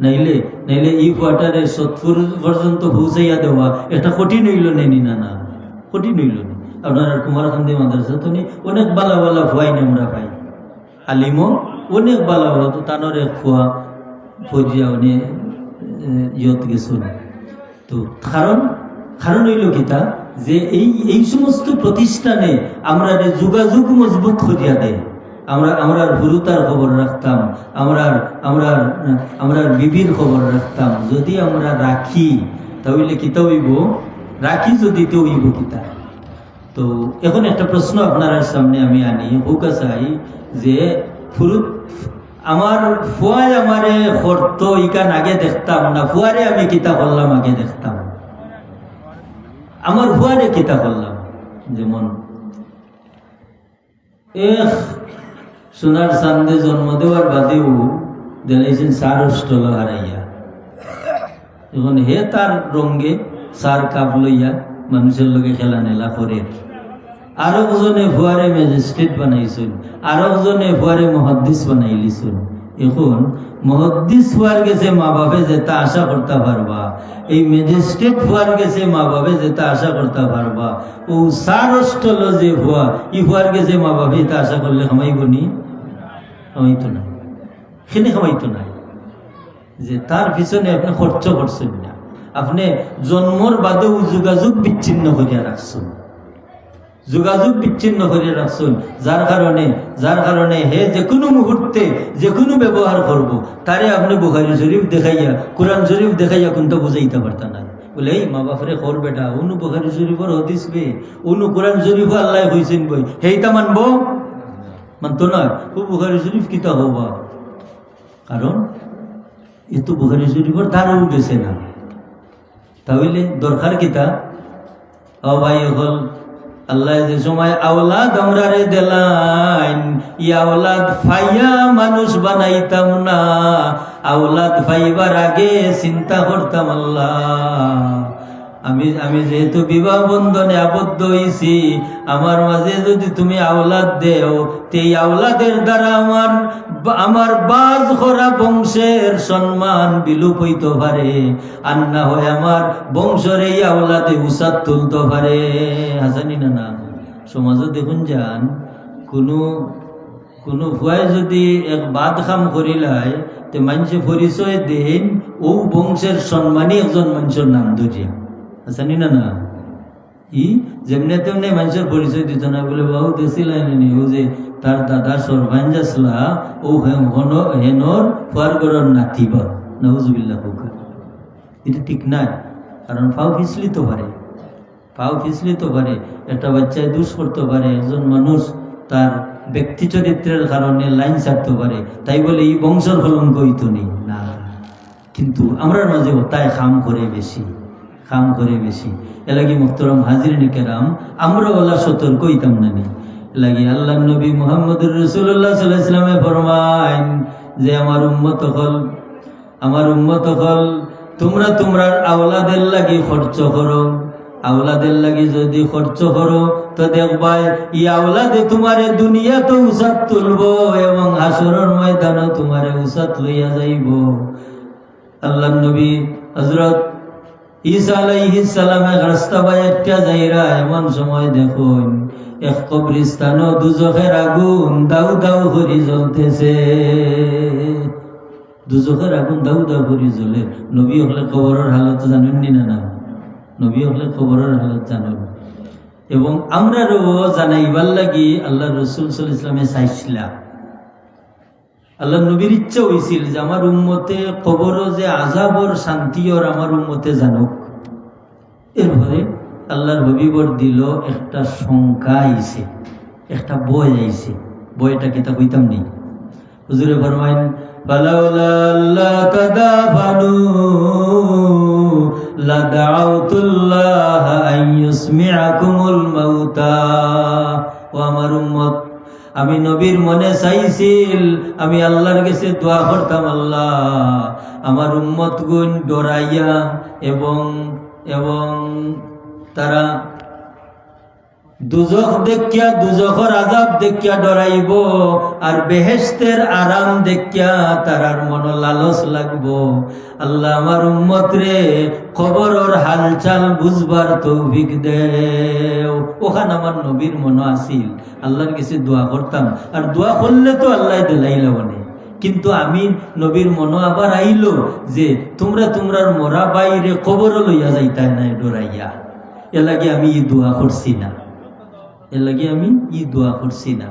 নাইলে এই কোয়ার্টারে সৎপুর পর্যন্ত পৌঁছাইয়া দেওয়া এটা কঠিন হইল নেনি না, কঠিন হইল না। আপনার কুমারকান্দি মাদ্রাসা তো অনেক বালা ভুয়াই আমরা পাই, আলিমও অনেক বালা তো তানোর এক ফুয়া ফজিয়া উনি ইয়ত গেছিল। তো কারণ হইল কিতা যে এই সমস্ত প্রতিষ্ঠানে আমরা যোগাযোগ মজবুত করিয়া দেয়। আমরা গুরুতার খবর রাখতাম, আমরা বিবির খবর রাখতাম। যদি আমরা রাখি তাহলে কিতা হইব, রাখি যদি তো হইব কিতা। তো এখন একটা প্রশ্ন আপনার সামনে আমি আনি হোকা চাই যে আমার ফুয়ায় আমারে করত ইকান আগে দেখতাম না, ফুয়ারে আমি কিতা করলাম আগে দেখতাম, আমার ফুয়ারে কিতা করলাম। যেমন সোনার চান্দে জন্ম দেওয়ার বাদেও দিলাইছেন 4 অষ্টল হারাইয়া, এখন হে তার রঙ্গে সার কাপ লইয়া মানুষের লগে খেলা নেলা করে। আরেকজনে ভুয়ারে ম্যাজিস্ট্রেট বানাইছেন, আরেকজনে ভুয়ারে মহাদ্দিস বানাইলিছেন। এখন মহাদ্দিস হওয়ার গেছে মা বাপে যেটা আশা করতে পারবা, এই ম্যাজিস্ট্রেট হওয়ার গেছে মা বাপে যেটা আশা করতে পারবা, ও সার অষ্টল যে ভুয়া ই হওয়ার গেছে মা বাপে এটা আশা করলে খামাইব নি? খামাইতো না, সেনে খামাইতো না। যে তার পিছনে আপনি খরচ করছেন না, আপনি জন্মর বাদেও যোগাযোগ বিচ্ছিন্ন করিয়া রাখছেন, যোগাযোগ বিচ্ছিন্ন করে রাখছেন, যার কারণে হে যে কোনো মুহূর্তে যে কোনো ব্যবহার করব তারে আপনি বুখারী শরীফ দেখাইয়া কোরআন শরীফ দেখাইয়া কোনটা বুঝাইতে পারতা না। বলে এই মা বাপরে খর বেটা অনু বুখারী শরীফর হদিস বে, অনু কোরআন শরীফ আল্লাহ হইছেন বই, সেইটা মানবো? মানতো না। ও বুখারী শরীফ কিতা হবা, কারণ এ তো বুখারী শরীফর দ্বারও গেছে না। তাহলে দরকার কিতা? ও ভাই হল আল্লাহ যে সময় আওলাদ আমরা রে দেলাইন, ই আওলাদ ফাইয়া মানুষ বানাইতাম না, আওলাদ ফাইবার আগে চিন্তা করতাম আল্লাহ আমি যেহেতু বিবাহ বন্ধনে আবদ্ধ হয়েছি, আমার মাঝে যদি তুমি আওলাদ দেও, এই আওলাদের দ্বারা আমার বাজ করা বংশের সম্মান বিলুপ হইতে পারে, আর না হয় আমার বংশের এই আওলাদে উসাদ তুলতে পারে। হাসানি না না সমাজে দেখুন যান, কোনো ভুয়াই যদি এক বাদ খাম করিলাই তে মানুষে পরিচয় দেন ও বংশের সম্মানী একজন মানুষের নাম ধরিয়া। আসানি না না ই যেমনে তেমনি মানুষের পরিচয় দিত না, বলে বাবু দেখিলাইনি ও যে তার দাদা সরভাঞ্জ আসলা ও হেনর ফুয়ারগড়র নাতিবা, নাউজুবিল্লাহ হোক। এটা ঠিক নাই, কারণ পাও ফিসলিতে পারে, একটা বাচ্চায় দুষ করতে পারে, একজন মানুষ তার ব্যক্তি চরিত্রের কারণে লাইন ছাড়তে পারে, তাই বলে এই বংশের কলঙ্ক হইতো নেই না। কিন্তু আমরা মাঝে তাই খাম করে বেশি এলাকি মুহতারাম হাজিরিন কেরাম, আমরা ওলা সতর্ক হইতাম না নি। এলাকি আল্লাহ নবী মুহাম্মদুর রাসূলুল্লাহ সাল্লাল্লাহু আলাইহি ওয়াসাল্লামে ফরমায়েন যে আমার উম্মত হল তোমরা তোমার আওলাদের লাগি খরচ করো, আওলাদের লাগি যদি খরচ করো তো দেখবাই ই আওলাদে তোমারে দুনিয়া তো উসাদ তুলবো এবং হাসরের ময়দানে তোমারে উসাদ লইয়া যাইব। আল্লাহ নবী হযরত ঈসা আলাইহিস সালামের রাস্তা বাই একটা যাইরা এমন সময় দেখুন এক কবরস্থান দুজখের আগুন দাউ দাউ করে জ্বলতেছে, দুজখের আগুন দাউ দাউ করে জ্বলে। নবী হলে কবরের হালত জানেন নি না? নবী হলে খবরের হালত জানেন। এবং আমরাও জানাইবার লাগি আল্লাহ রসুল সাল্লাল্লাহু আলাইহি ওয়াসাল্লামে চাইছিলাম, আল্লাহ নবীর ইচ্ছা হয়েছিল যে আমার উম্মতে কবর যে আযাবর শান্তির আমার উম্মতে জানুক। এরপরে আল্লাহর হবিবর দিল একটা সংখ্যা আইছে, একটা বই আইছে, বইটা কিতা কইতাম নি। হুজুরে ফরমাইন ফালাউলা আল্লাহ তাদাফানু লাদাউতুল্লাহ আন ইউসমিআকুমুল মাউতা। ও আমার উম্মত, আমি নবীর মনে চাইছিল, আমি আল্লাহর কাছে দোয়া করতাম, আল্লাহ আমার উম্মত গুণ ডরাইয়া এবং তারা দুজখ দেখিয়া দুজখর আযাব দেখিয়া ডরাইব, আর বেহেশতের আরাম দেখিয়া তারার মন লালস লাগবো। আল্লাহ আমার উম্মত রে খবরের হালচাল বুঝবার তৌফিক দেও। ওখানে আমার নবীর মন আসিল, আল্লাহর কাছে দোয়া করতাম, আর দোয়া করলে তো আল্লাহ দিলাইলা বনে। কিন্তু আমি নবীর মন আবার আইলো যে তোমরার মরা বাইরে কবর লইয়া যাইতাই না ডরাইয়া, এলাকি আমি ই দোয়া করছি না।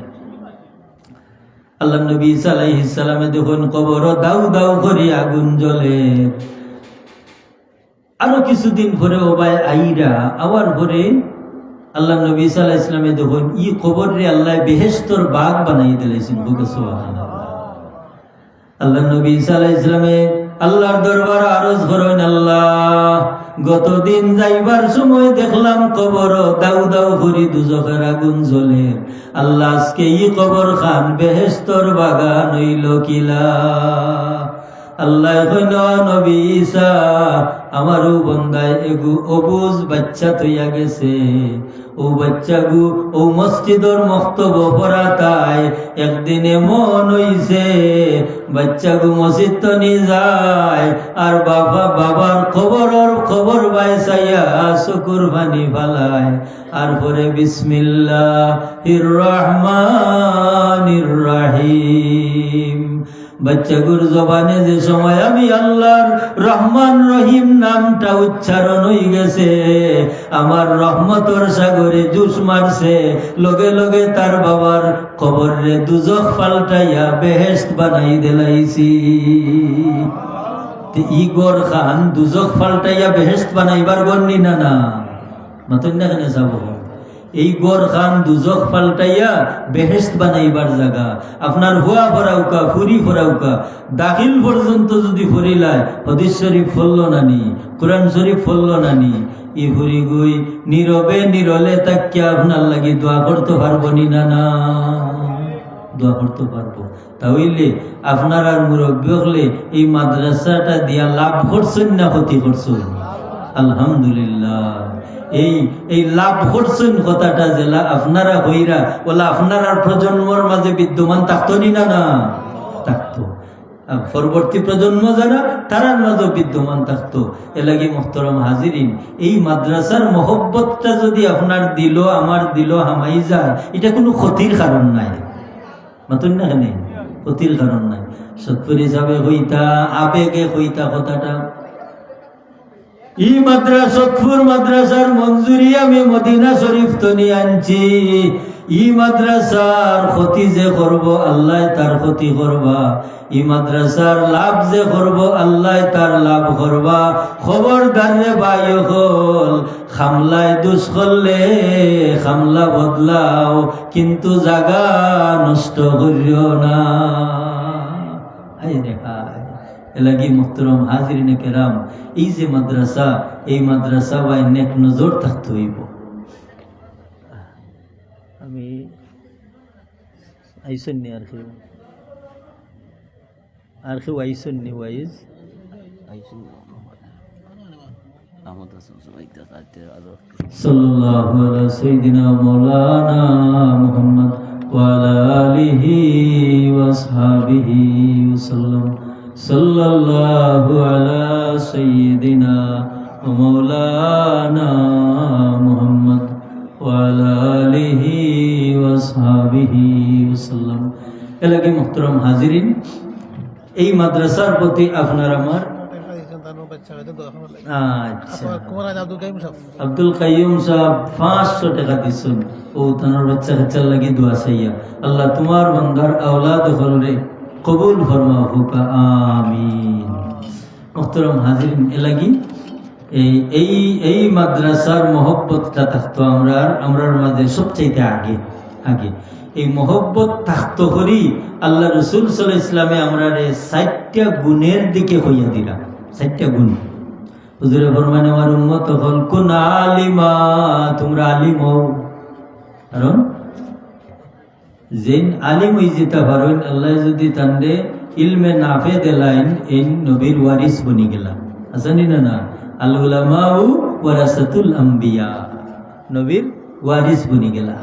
আল্লাহ নবী ঈসা আলাইহিস সালামে দেখুন কবর দাউ দাউ করে আগুন জ্বলে। আরো কিছুদিন পরে ও ভাই আইরা আওয়ার পরে আল্লাহ নবী ঈসা আলাইহিস সালামে দেখুন ই কবর রে আল্লাহ বেহেশতর বাগ বানাই দিলেছেন। সুবহানাল্লাহ। আল্লাহ নবী ঈসা আলাইহিস সালামে আল্লাহর দরবারে আরজ করেন, আল্লাহ গতদিন যাইবার সময় দেখলাম কবর দাউ দাউ করে দুজখের আগুন জ্বলে, আল্লাহ আজকে ই কবর খান বেহেশতর বাগান হইল কিলা। আল্লাহ কইল নবী ঈসা আমারও বন্দায় এগু অবুজ বাচ্চা তৈয়া গেছে, ও বাচ্চাগু ও মসজিদর মক্তব পড়া তাই একদিনে মন হইছে বাচ্চাগু মসজিদ তো নি যায় আর বাবার খবর বাইসাইয়া চকুর পানি ফালায় আর পরে বিসমিল্লাহির রহমানির রহিম। বাচ্চাগুর জবানে যে সময় আমি আল্লাহর রহমান রহিম নামটা উচ্চারণ হয়ে গেছে, আমার রহমতর সাগরে জুস মারছে, লগে লগে তার বাবার কবরে দুজখ পাল্টাইয়া বেহেশত বানাই দিলাইছি। ইগর খান দুজখ পাল্টাইয়া বেহেশত বানাইবার গন্নি না না মাতন না কেন যাব, এই গড় খান দুজখ পাল্টাইয়া বেহেশত বানাইবার জায়গা। আপনার হুয়া ফরাউকা ফুরি ফরাউকা দাখিল পর্যন্ত যদি ফরিলায় হাদিস শরীফ ফলল নানি, কোরআন শরীফ ফলল নানি, ই ফুরি গই নীরবে নিরলে তাকিয়া আপনার লাগি দোয়া করতে পারবো নি না না দোয়া করতে পারবো। তাহলে আপনার আর মুরব্বী হলে এই মাদ্রাসাটা দিয়া লাভ করছেন না ক্ষতি করছেন? আলহামদুলিল্লাহ। এই লাভ করছেন কথাটা জেলা আপনারা হইরা ওলা আপনারা প্রজন্মর মাঝে বিদ্যমান থাকতো নি না না থাকতো, পরবর্তী প্রজন্ম যারা তারার মাঝে বিদ্যমান থাকতো। এলাকি মোহতরম হাজিরিন, এই মাদ্রাসার মহব্বতটা যদি আপনার দিল আমার দিল হামাই যায়, এটা কোনো ক্ষতির কারণ নাই। মাতুন না কেন ক্ষতির কারণ নাই। সৎপুর হিসাবে হইতা আবেগে হইতা কথাটা ই সৎপুর মাদ্রাসার মঞ্জুরি আমি মদিনা শরীফ তো নিয়ে আনছি। ই মাদ্রাসার ক্ষতি যে করব আল্লাহ তার ক্ষতি করবা, ই মাদ্রাসার লাভ যে করব আল্লাহ তার লাভ করবা। খবরদার রে ভাই হল, খামলায় দুষ করলে খামলা বদলাও, কিন্তু জাগা নষ্ট করিও না। এলাকি মুহতরম হাজিরিনে কেরাম, এই যে মাদ্রাসা, এই মাদ্রাসা বা নেক নজর থাকতে হইব। আমি আইসন্নি আর কেউ আইসন্নি ওয়াইজ সাল্লাল্লাহু আলা সাইয়্যিদিনা মাওলানা মুহাম্মদ ওয়া আলা আলিহি ওয়া আসহাবিহি ওয়াসাল্লাম। সাল্লাল্লাহু আলা সাইয়্যিদিনা ওয়া মাওলানা মুহাম্মদ ওয়া আলা আলিহি ওয়া আসহাবিহি ওয়াসাল্লাম। এলাকি মুহতারাম হাজিরিন, এই মাদ্রাসার প্রতি আপনার আমার আব্দুল কাইয়ুম সাহেব 500 টাকা দিচ্ছেন, ও তার বাচ্চা কাচ্চার লাগি দোয়া চাইয়া। আল্লাহ তোমার বান্দার আওলাদ হলরে কবুল ফরমাও হুকা আমিন। মুহতারাম হাজিরিন, এলাকি এই মাদ্রাসার মহব্বতটা থাকতো আমরার মাঝে সবচাইতে আগে এই মহব্বত থাকতো করি আল্লাহ রসুল সাল্লাল্লাহু আলাইহি ইসলামে আমরা 60টা গুণের দিকে হইয়া দিলাম। 60টা গুণ হুজুরে ফরমান আমার উম্মত হল কুন আলিমা, তোমরা আলিম হও। কারণ যেন আলিম হই যেতে পারেন, আল্লাহ যদি তান্ডে ইলমে নাফে দিলাইন, এই নবীর ওয়ারিস বনি গেলাম। আসানি না না, আল উলামাউ ওয়ারাসাতুল আম্বিয়া, নবীর ওয়ারিস বনি গেলা।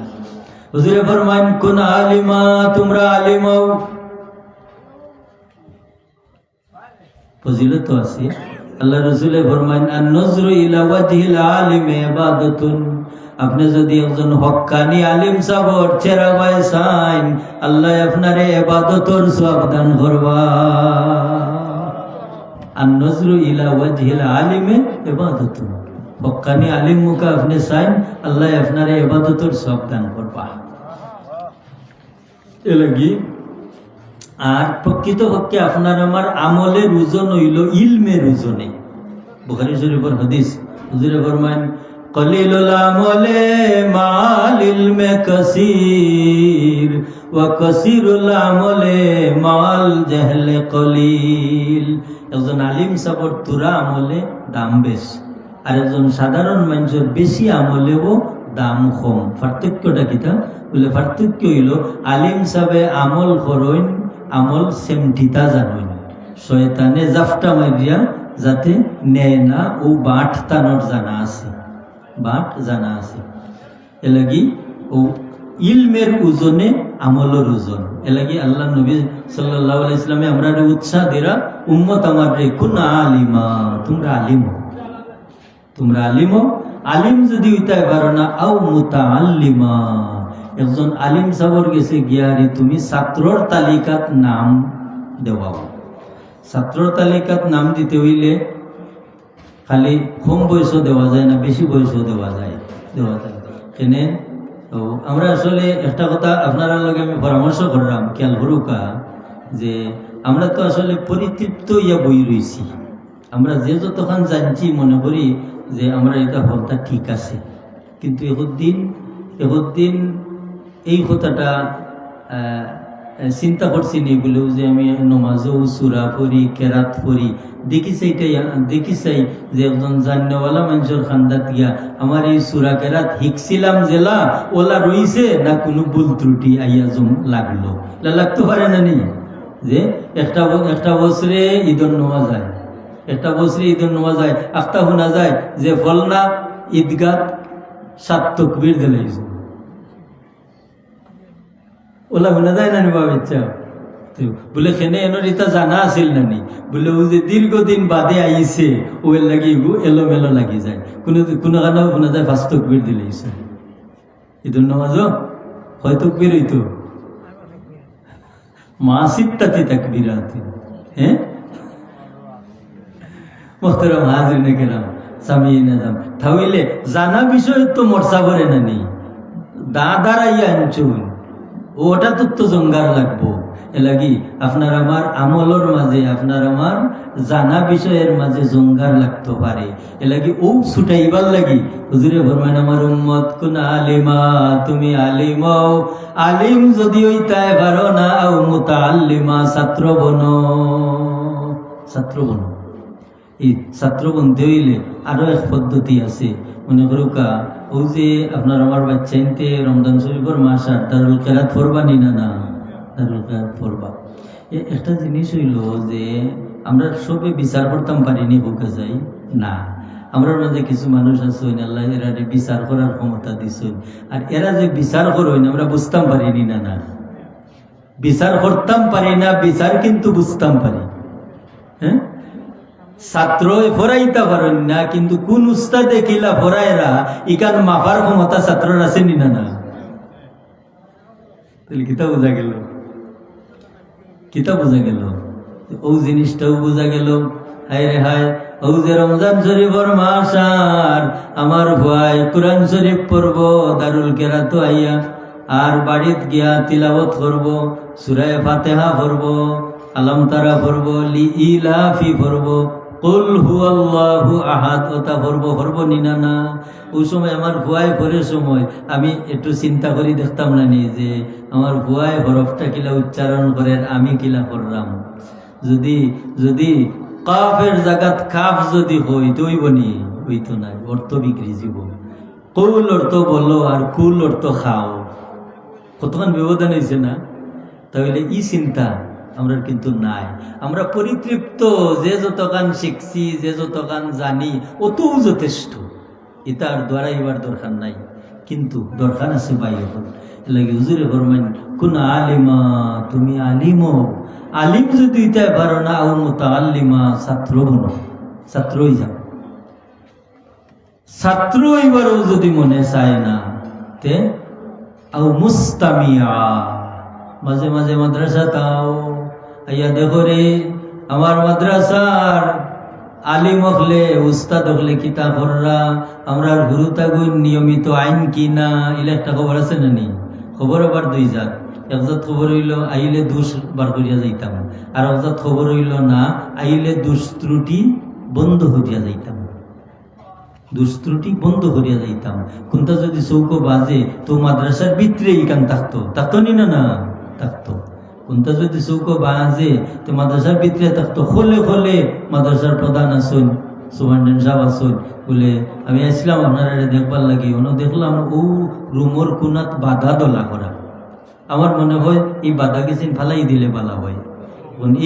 হুজুরে ফরমান কুন আলিমা, তোমরা আলিম হও। ফজিলত আছে। আল্লাহ রাসূলে ফরমান আন নজরু ইলা ওয়াজহিল আলিমি ইবাদাতুন, আপনি যদি একজন হক্কানি আলিম সাবর চেহারা গায় চান, আল্লাহ আপনারে ইবাদতর সওয়াব দান করবা। আন নজরু ইলা ওয়াজহিল আলিমি ইবাদাতুন, হক্কানি আলিম মুখে আপনি চান, আল্লাহ আপনারে ইবাদতর সওয়াব দান করবা। এলাকি আর প্রকৃত পক্ষে আপনার আমার আমলের ওজন হইল ইলমের ওজনে। বুখারী শরীফের হাদিস, হুজুরে ফরমান কলিলুল আমলে মাল ইলমে কাসীর ওয়া কাসীরুল আমলে মাল জাহলে কলিল। একজন আলিম সাবর তুরা আমলে দাম বেশ, আর একজন সাধারণ মানুষের বেশি আমলেও দাম কম। পার্থক্যটা কিতা বলে? পার্থক্য হইল আলিম সাবে আমল করইন, আমল সেমটিতা জানইন। শয়তানে জাফটা মারিয়া যাতে নেয় না, ও বাট তানোর জানা আছে, বাট জানা আছে। এলাগি ও ইলমের ওজনে আমলের ওজন। এলাগি আল্লাহ নবী সাল্লাল্লাহু আলাইহি ইসলামে আমরা উৎসাহ দিরা, উম্মত আমার রে কুন আলিমা, তোমরা আলিম হও, তোমরা আলিম হও। আলিম যদি হইতে পারো না, আও মুতাআল্লিমা, একজন আলিম সাবর গেছে গিয়ারি তুমি ছাত্রর তালিকাত নাম দেওয়াও। ছাত্রর তালিকাত নাম দিতে হইলে খালি কম বয়সও দেওয়া যায় না, বেশি বয়সও দেওয়া যায়। কেনে আমরা আসলে একটা কথা আপনার লগে আমি পরামর্শ করলাম, খেয়াল করুকা, যে আমরা তো আসলে পরিতৃপ্ত ইয়া বই রয়েছি। আমরা যে যতক্ষণ জানছি মনে করি যে আমরা এটা হলটা ঠিক আছে, কিন্তু একদিন এই কথাটা চিন্তা করছি নি বলেও যে আমি নমাজও সুরা পড়ি, কেরাত পড়ি, দেখি চাই যে একজন জান্যওয়ালা মানুষের খান্দাত গিয়া আমার এই সুরা কেরাত শিখছিলাম জেলা ওলা রইছে না কোনো ভুল ত্রুটি আইয়া লাগলো, লাগতে পারে না নি? যে একটা বছরে ঈদর নেওয়া যায়, একটা বছরে ঈদর নেওয়া যায়, আফতা শোনা যায় যে ফলনা ঈদগাহ 7 তাকবীর দিলাইছে, ওলা শোনা যায় না নি বাবা? ইচ্ছা বলে খেনে এনর এটা জানা আছিল নানি, বলে ও যে দীর্ঘদিন বাদে আইছে ওর লাগি এলোমেলো লাগি যায়, কোনো কারণে শোনা যায় 5 তাকবীর দিলাইছে। ঈদর নামাজও হয় তাকবীর হইতো মাসিত্তাতি তাকবীরাত। হ্যাঁ মোহতারাম হাজিরিনে কেরাম সামিঈনে আযম, তাহলে জানা বিষয় তো মর্সা করে নানি, দাঁড়াইয়া আনছুন ওটা তো জঙ্গার লাগবো। এলাগি আপনার আমার আমলের মাঝে, আপনার আমার জানা বিষয়ের মাঝে জঙ্গার লাগতে পারে। এলাগি ও ছুটাইবার লাগি হুজুরে ফরমান আমার উম্মত কুন আলিমা, তুমি আলিম হও। আলিম যদি হইতাই পারো না, আও মুতাআল্লিমা, ছাত্র বনো, ছাত্র বনো। এই ছাত্র বনতে হইলে আরো এক পদ্ধতি আছে। মনে করুকা ও যে আপনার আমার বাচ্চা ইনতে রমজান শরীফের মাস আর দারুল কেরাত পড়বা নি না? দারুল কেরাত পড়বা। একটা জিনিস হইল যে আমরা সবে বিচার করতাম পারিনি হোক যাই না, আমরা মাঝে কিছু মানুষ আছে আল্লাহ এরা বিচার করার ক্ষমতা দিছেন, আর এরা যে বিচার করবেন আমরা বুঝতাম পারিনি না, বিচার করতাম পারি না, বিচার কিন্তু বুঝতাম পারি। হ্যাঁ, ছাত্র পড়াইতে পারেন না, কিন্তু কোন উস্তাদে কিলা পড়ায়রা ইকান মাফার ক্ষমতা ছাত্রর আছে নি না? তাহলে কিতা বোঝা গেল, কিতা বোঝা গেল, ও জিনিসটাও বোঝা গেল। হায় রে হায়, ও যে রমজান শরীফর মাস আর আমার ভাই কোরআন শরীফ পড়ব, দারুল কেরাত আইয়া আর বাড়িত গিয়া তিলাওয়াত করব, সূরা ফাতিহা পড়ব, আলাম তারা পড়ব, লিইলাফি পড়ব, কুল হুয়াল্লাহু আহাদ ওটা পড়ব নি না? ওই সময় আমার ভুয়ায় পড়ার সময় আমি একটু চিন্তা করি দেখতাম না নি যে আমার ভুয়ায় হরফটা কিলা উচ্চারণ করে, আমি কিলা করলাম। যদি কাফের জায়গাত কাফ যদি হইতো হইবনি, হইতো না, অর্থ বিক্রি জীব। কুল অর্থ বলো আর কুল অর্থ খাও, কতক্ষণ ব্যবধান হয়েছে না? তাহলে ই চিন্তা আমরা কিন্তু নাই। আমরা পরিতৃপ্ত, যে যতক্ষণ শিখছি, যে যতক্ষণ জানি অতও যথেষ্ট। এটার দ্বারা এবার দরকার নাই, কিন্তু দরকার আছে বাইরে। লাগে হুজুরে ফরমান কোন আলিমা, তুমি আলিম হও। আলিম যদি দিতে পারো না, ও মুতাআল্লিমা, ছাত্র বনো, ছাত্রই যাও। ছাত্র এবারও যদি মনে চায় না, তে আও মুস্তামিয়া, মাঝে মাঝে মাদ্রাসা তাও আইয়া দেখো রে আমার মাদ্রাসার আলিম হলে উস্তাদ হলে কিতা কররা, আমরা গুরুতাগুন নিয়মিত আইন কিনা, এলে একটা খবর আছে না নি? খবর আবার 2 জাত। একজাত খবর হইল আইলে দোষ বার করিয়া যাইতাম, আর একজাত খবর হইল না আইলে দুষ্ত্রুটি বন্ধ করিয়া যাইতাম, দুষ্ত্রুটি বন্ধ করিয়া যাইতাম। কোনটা যদি চৌকো বাজে তো মাদ্রাসার ভিতরে ইকান থাকতো নি না? থাকতো। কোনটা যদি চৌকো বাজে তো মাদ্রাসার ভিতরে থাকতো। খোলে খোলে মাদ্রাসার প্রধান আসুন, সুপারিনটেন্ডেন্ট সাহেব আসুন, বলে আমি আসলাম আপনারা দেখবার লাগি। দেখলাম ও রুমর কোনাত বাধা দলা করা। আমার মনে হয় এই বাধা গেছেন ফালাই দিলে ভালো হয়,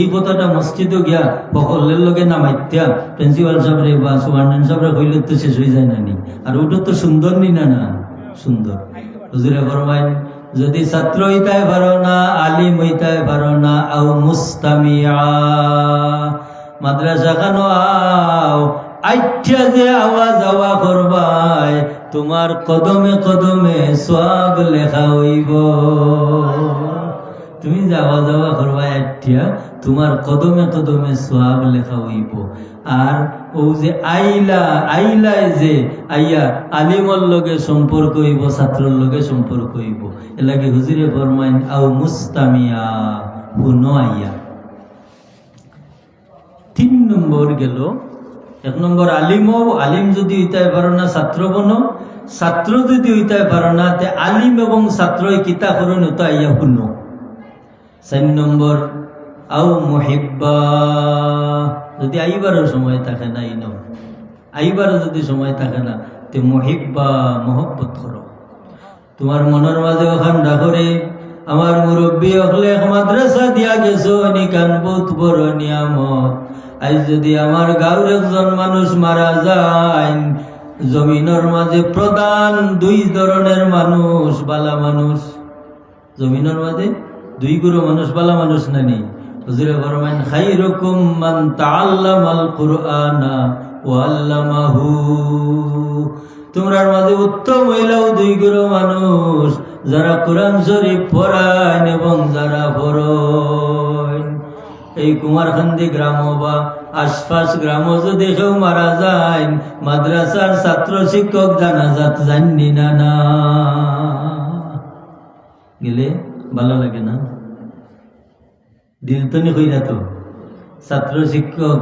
এই কথাটা মসজিদে গিয়া সকলের লগে নামাইত্যা প্রিন্সিপাল সাহেবরে বা সুপারিনটেন্ডেন্ট সাহেবরে হইলে তো শেষ হয়ে যায় না নি। আর ওটা তো সুন্দর নি না, না সুন্দর। হুজুরে ফরমাইন যদি ছাত্র হইতাই পারো না, আলিম হইতাই পারো না, আও মুস্তামিয়া, মাদ্রাসা খানো আও আইচ্ছা যে আওয়াজ আওয়া করবাই, তোমার কদমে কদমে সওয়াব লেখা হইব। তুমি যাওয়া যাওয়া করবা আইচ্ছা, তোমার কদমে কদমে সওয়াব লেখা হইব। আর ও যে আইলায় যে আইয়া আলিমর লগে সম্পর্ক হইব, ছাত্রর লগে সম্পর্ক হইব, এলাকে হুজুরে ফরমাইন আও মুস্তামিয়া, হুনো আইয়া। 3 নম্বর গেল। 1 নম্বর আলিম যদি হইতে পারো না ছাত্র বনো, ছাত্র যদি হইতে পারো না তে আলিম এবং ছাত্র কিতা করুন তো আইয়া শুনো। 4 নম্বর আও মুহিব্বা, যদি আইবারও সময় থাকে না, আইবারও যদি সময় থাকে না তে মুহিব্বা, মহব্বত করো। তোমার মনের মাঝে ওখান ডাকরে আমার মুরব্বী হলে মাদ্রাসা দিয়া গেছো, নিকান বহুত বড় নিয়ামত। আজ যদি আমার গাঁওর একজন মানুষ মারা যায়, জমিনের মাঝে প্রধান 2 ধরনের মানুষ, বালা মানুষ জমিনের মাঝে 2 গুরু মানুষ, বালা মানুষ নানি। হুজুরে ফরমাইন খাইরুকুম মান তাআল্লামাল কুরআনা ওয়া আল্লামাহু, তোমরার মাঝে উত্তম হইলাও 2 গুরু মানুষ, যারা কোরআন শরীফ পড়ায় এবং যারা পড়েন। এই কুমারখান্দি গ্রাম বা আশপাশ গ্রাম যদি কেউ মারা যায়, মাদ্রাসার ছাত্র শিক্ষক জানাজাত জাননি না না গেলে ভালো লাগে না, দিল তো নি কইরা তো। ছাত্র শিক্ষক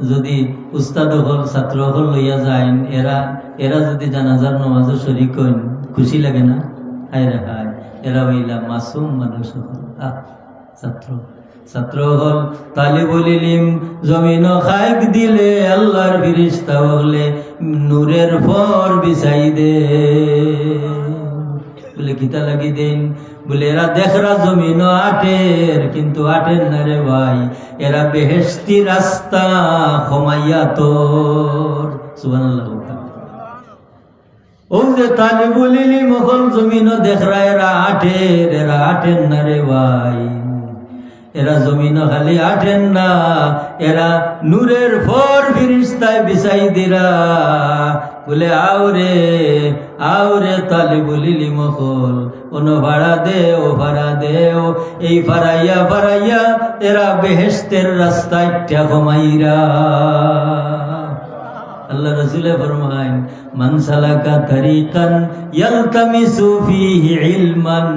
যদি উস্তাদ হল ছাত্র হল লইয়া যায়, এরা যদি জানাজার নামাজও শরীক হন, খুশি লাগে না? হায় রে হায়, এরা হইলা মাসুম মানুষ হল। ছাত্র হল তালিবুল ইলম, জমিন খাইক দিলে আল্লাহর ফিরিস্তা হলে নূরের ফর বিছাই দে। বলে কিতা লাগি দেন? বলে এরা দেখরা জমিন আটের, কিন্তু আটের না রে ভাই, এরা বেহেশতি রাস্তা খমাইয়া তোর। সুবহানাল্লাহ। ও যে তালিবুল ইলম হল জমিন দেখরা এরা আটের না রে ভাই, এরা জমিন খালি আটেন না, এরা নূরের ফর ফিরিস্তায় বিছাই দিরা। বলে আওরে তালিবুল ইলম হল, ওনো ভাড়া দেও, এই ফারাইয়া এরা বেহেশতের রাস্তায় কমাইরা। আল্লাহ রাসূলে ফরমায় মান সালাকা তরিকান ইয়ালতামিসু ফীহি ইলমান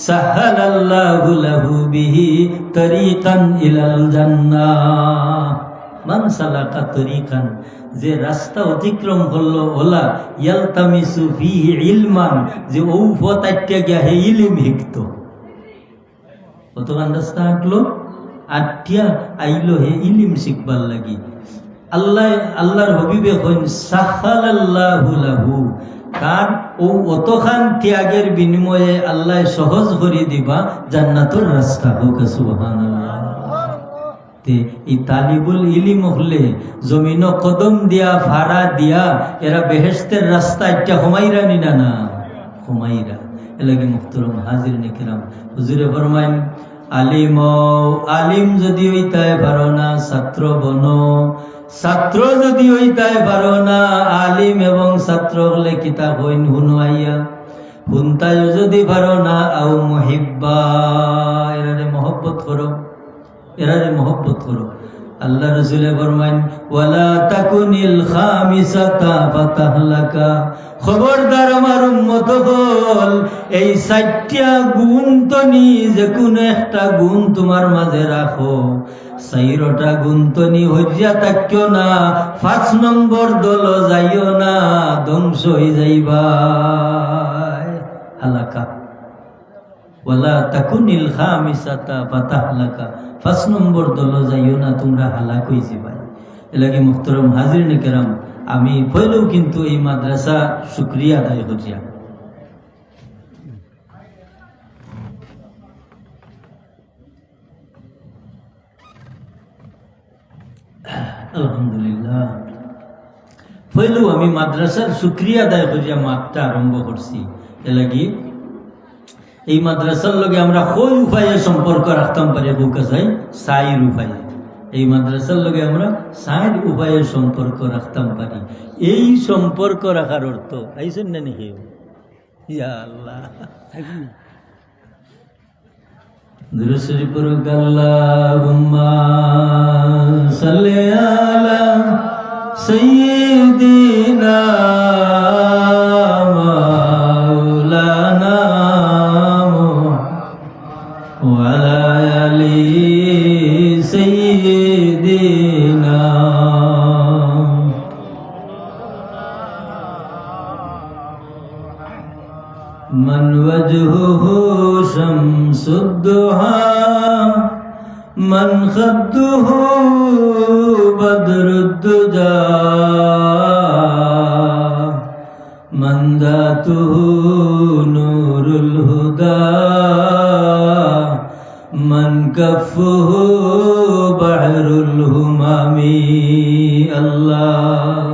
সাহালাল্লাহু লাহু বিহি তরিকান ইলাল জান্নাহ। মান সালাকা তরিকান, যে রাস্তা অতিক্রম করলো, ওলা ইয়ালতামিসু ফীহি ইলমান, যে ও পথ আটকে গিয়া হে ইলম শিখতো। কতখান রাস্তা হাঁটলো, আটটিয়া আইলো হে ইলম শিখবার লাগি। আল্লাহর হবিবে কইন সাহালাল্লাহু লাহু, তার ও অতখান ত্যাগের বিনিময়ে আল্লাহ সহজ করে দিবা জান্নাতুর রাস্তা। হোক সুবহানাল্লাহ। তে এই তালিবুল ইলম হলে জমিন কদম দিয়া ভাড়া দিয়া এরা বেহেশতের রাস্তা একটা কমাইরা নিনা না কমাইরা। এলাকি মুহতারাম হাজিরিন কিরাম, হুজুরে ফরমাইন আলিম যদি হইতাই পারো না ছাত্র বনো, ছাত্র যদি হইতাই পারো না আলিম এবং ছাত্র হলে কিতাব হইন হুনো আইয়া। হুনতাইও যদি পারো না আও মুহিব্বা, এরারে মহব্বত করো। আল্লাহ রাসূলে ফরমাইন ওয়ালা তাকুনিল খামিসাতা ফাতাহলাকা, খবরদার আমার উম্মত হল এই 4টা গুণ তো নি, যে কোন একটা গুণ তোমার মাঝে রাখো। 4টা গুণ তো নি হইয়া থাকিও না, 5 নম্বর দল যাইও না, ধ্বংস হয়ে যাইবা। হালাকা ওয়ালা তাকুনিল খামিসাতা ফাতাহলাকা, 5 নম্বর দল যাইও না, তোমরা হালাক হয়ে যাবে। এলাকি মুহতারাম হাজিরিন কিরাম, আমি হইলেও কিন্তু এই মাদ্রাসা শুকরিয়া আদায় করিয়া। আলহামদুলিল্লাহ। হইলেও আমি মাদ্রাসার শুক্রিয়া আদায় করিয়া মাঠটা আরম্ভ করছি। এ লাগি এই মাদ্রাসার লগে আমরা কই উপায়ে সম্পর্ক রাখতাম পারি বউকা চাই সাইর উপায়ে। এই মাদ্রাসার লগে আমরা সাইর উপায়ে সম্পর্ক রাখতাম পারি। এই সম্পর্ক রাখার অর্থ আইসেন না নাকি? ইয়া আল্লাহ, দুরূদ শরীফ পড়ুক। আল্লাহুম্মা সাল্লি আলা সাইয়্যিদিনা মাওলানা ওয়া আলা আলি সাইয়্যিদিনা মান ওয়াজহুহু শামসুদ্দুহা মান খাদ্দুহু বদরুদ্দুজা মান দাতুহু নূরুল হুদা মান কাফুহু বাহরুল হুমামি। আল্লাহ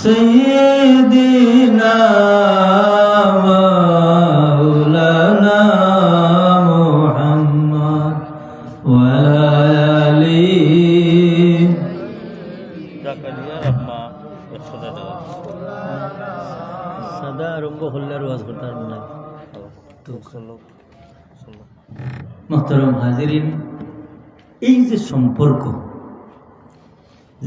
সাইয়্যিদিনা মাওলানা মুহাম্মদ ওয়া আলা আলিহি। সাদা আরম্ভ হল্লার ওয়াজ করতার মনে তো মুহতারাম হাজিরিন, এই যে সম্পর্ক,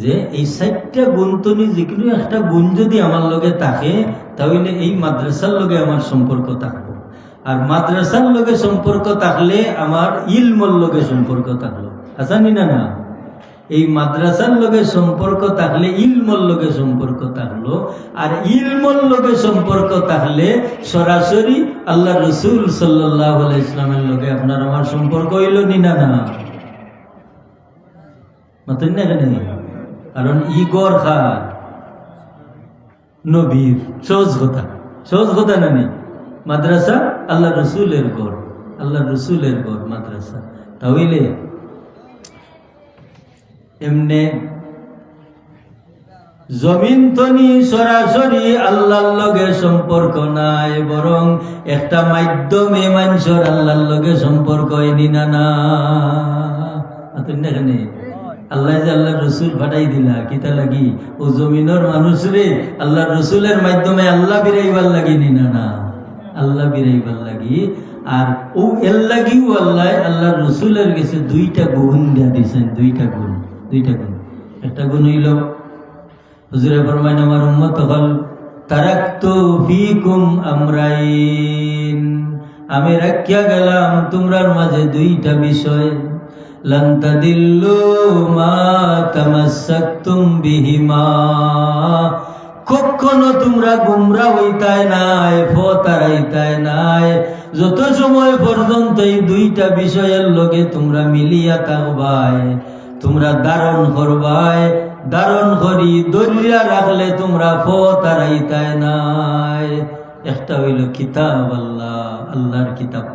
যে এই 4টা গুণতনি যেকোনো একটা গুণ যদি আমার লগে থাকে তাহলে এই মাদ্রাসার লগে আমার সম্পর্ক থাকবো। আর মাদ্রাসার লগে সম্পর্ক থাকলে আমার ইলমর লগে সম্পর্ক থাকলো। আসানি না না? এই মাদ্রাসার লগে সম্পর্ক থাকলে ইলমর লগে সম্পর্ক থাকলো। আর ইলমর লগে সম্পর্ক থাকলে সরাসরি আল্লাহ রসুল সাল্লাল্লাহু আলাইহি ইসলামের লগে আপনার আমার সম্পর্ক হইল নি না? না মাতেন না কেন? কারণ ই গড় খার নবীর সহজ কথা না নেই। মাদ্রাসা আল্লাহ রসুলের গড়, আল্লাহ রসুলের গড় মাদ্রাসা। তাহলে এমনে জমিন তনি সরাসরি আল্লাহর লগে সম্পর্ক নাই, বরং একটা মাধ্যমে মানুষের আল্লাহর লগে সম্পর্ক হয়নি না? না এখানে আল্লাহ যে আল্লাহ রসুল ফাটাই দিলা কিতা লাগি? ও জমিনের মানুষ রে আল্লাহ রসুলের মাধ্যমে আল্লাহ বিরাইবার লাগিনি না? না, আল্লাহ বিরাইবার লাগি। আর ও এর লাগিও আল্লাহ আল্লাহ রসুলের কাছে 2টা গুণ দিয়া দিয়েছেন। 2টা গুণ। একটা গুণ হইল হুজুরে ফরমাইন আমার উম্মত হল তারাকতু ফিকুম আমরাইন, আমি রাখিয়া গেলাম তোমরার মাঝে 2টা বিষয়। লান তাদিল্লু মা তামাসসাকতুম বিহিমা, কখনো তোমরা গুমরা হইতাই নাই, ফতারাইতাই নাই, যত সময় পর্যন্ত এই 2টা বিষয়ের লগে তোমরা মিলিয়া থাকবাই, তোমরা ধারণ করবাই, ধারণ করি দরিয়া রাখলে তোমরা ফতারাইতাই নাই। একটা হইল কিতাব আল্লাহ, আল্লাহর কিতাব,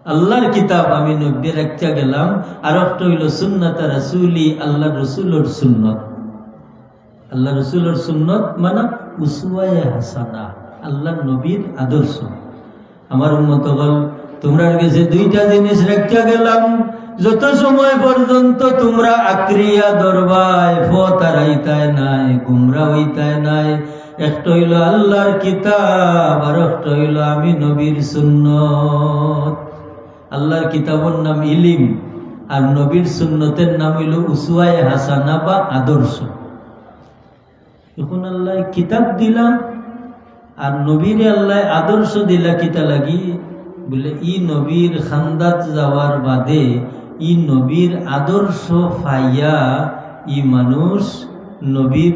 আল্লাহর কিতাব আমি নব্বী রাখতে গেলাম। আর একটা হইল সুন্নাত রাসূলি, আল্লাহ রসুলের সুন্নত। আল্লাহ রসুলের সুন্নত মানে উসওয়ায়ে হাসানা, আল্লাহ নবীর আদর্শ। আমার উম্মত হল তোমরা কাছে 2টা জিনিস রাখতে গেলাম, যত সময় পর্যন্ত তোমরা আক্রিয়া দরবাই, ফতারাইতাই নাই, গুমরা হইতাই নাই। একটা হইল আল্লাহর কিতাব, আর একটা হইল আমি নবীর সুন্নত। আল্লাহর কিতাবের নাম ইলিম, আর নবীর সুন্নতের নাম হইল উসওয়ায়ে হাসানা বা আদর্শ। এখন আল্লাহ কিতাব দিলাম আর নবীর আল্লাহ আদর্শ দিলা কিতা লাগি? বলে ই নবীর খান্দাত যাওয়ার বাদে ই নবীর আদর্শ পাইয়া ই মানুষ নবীর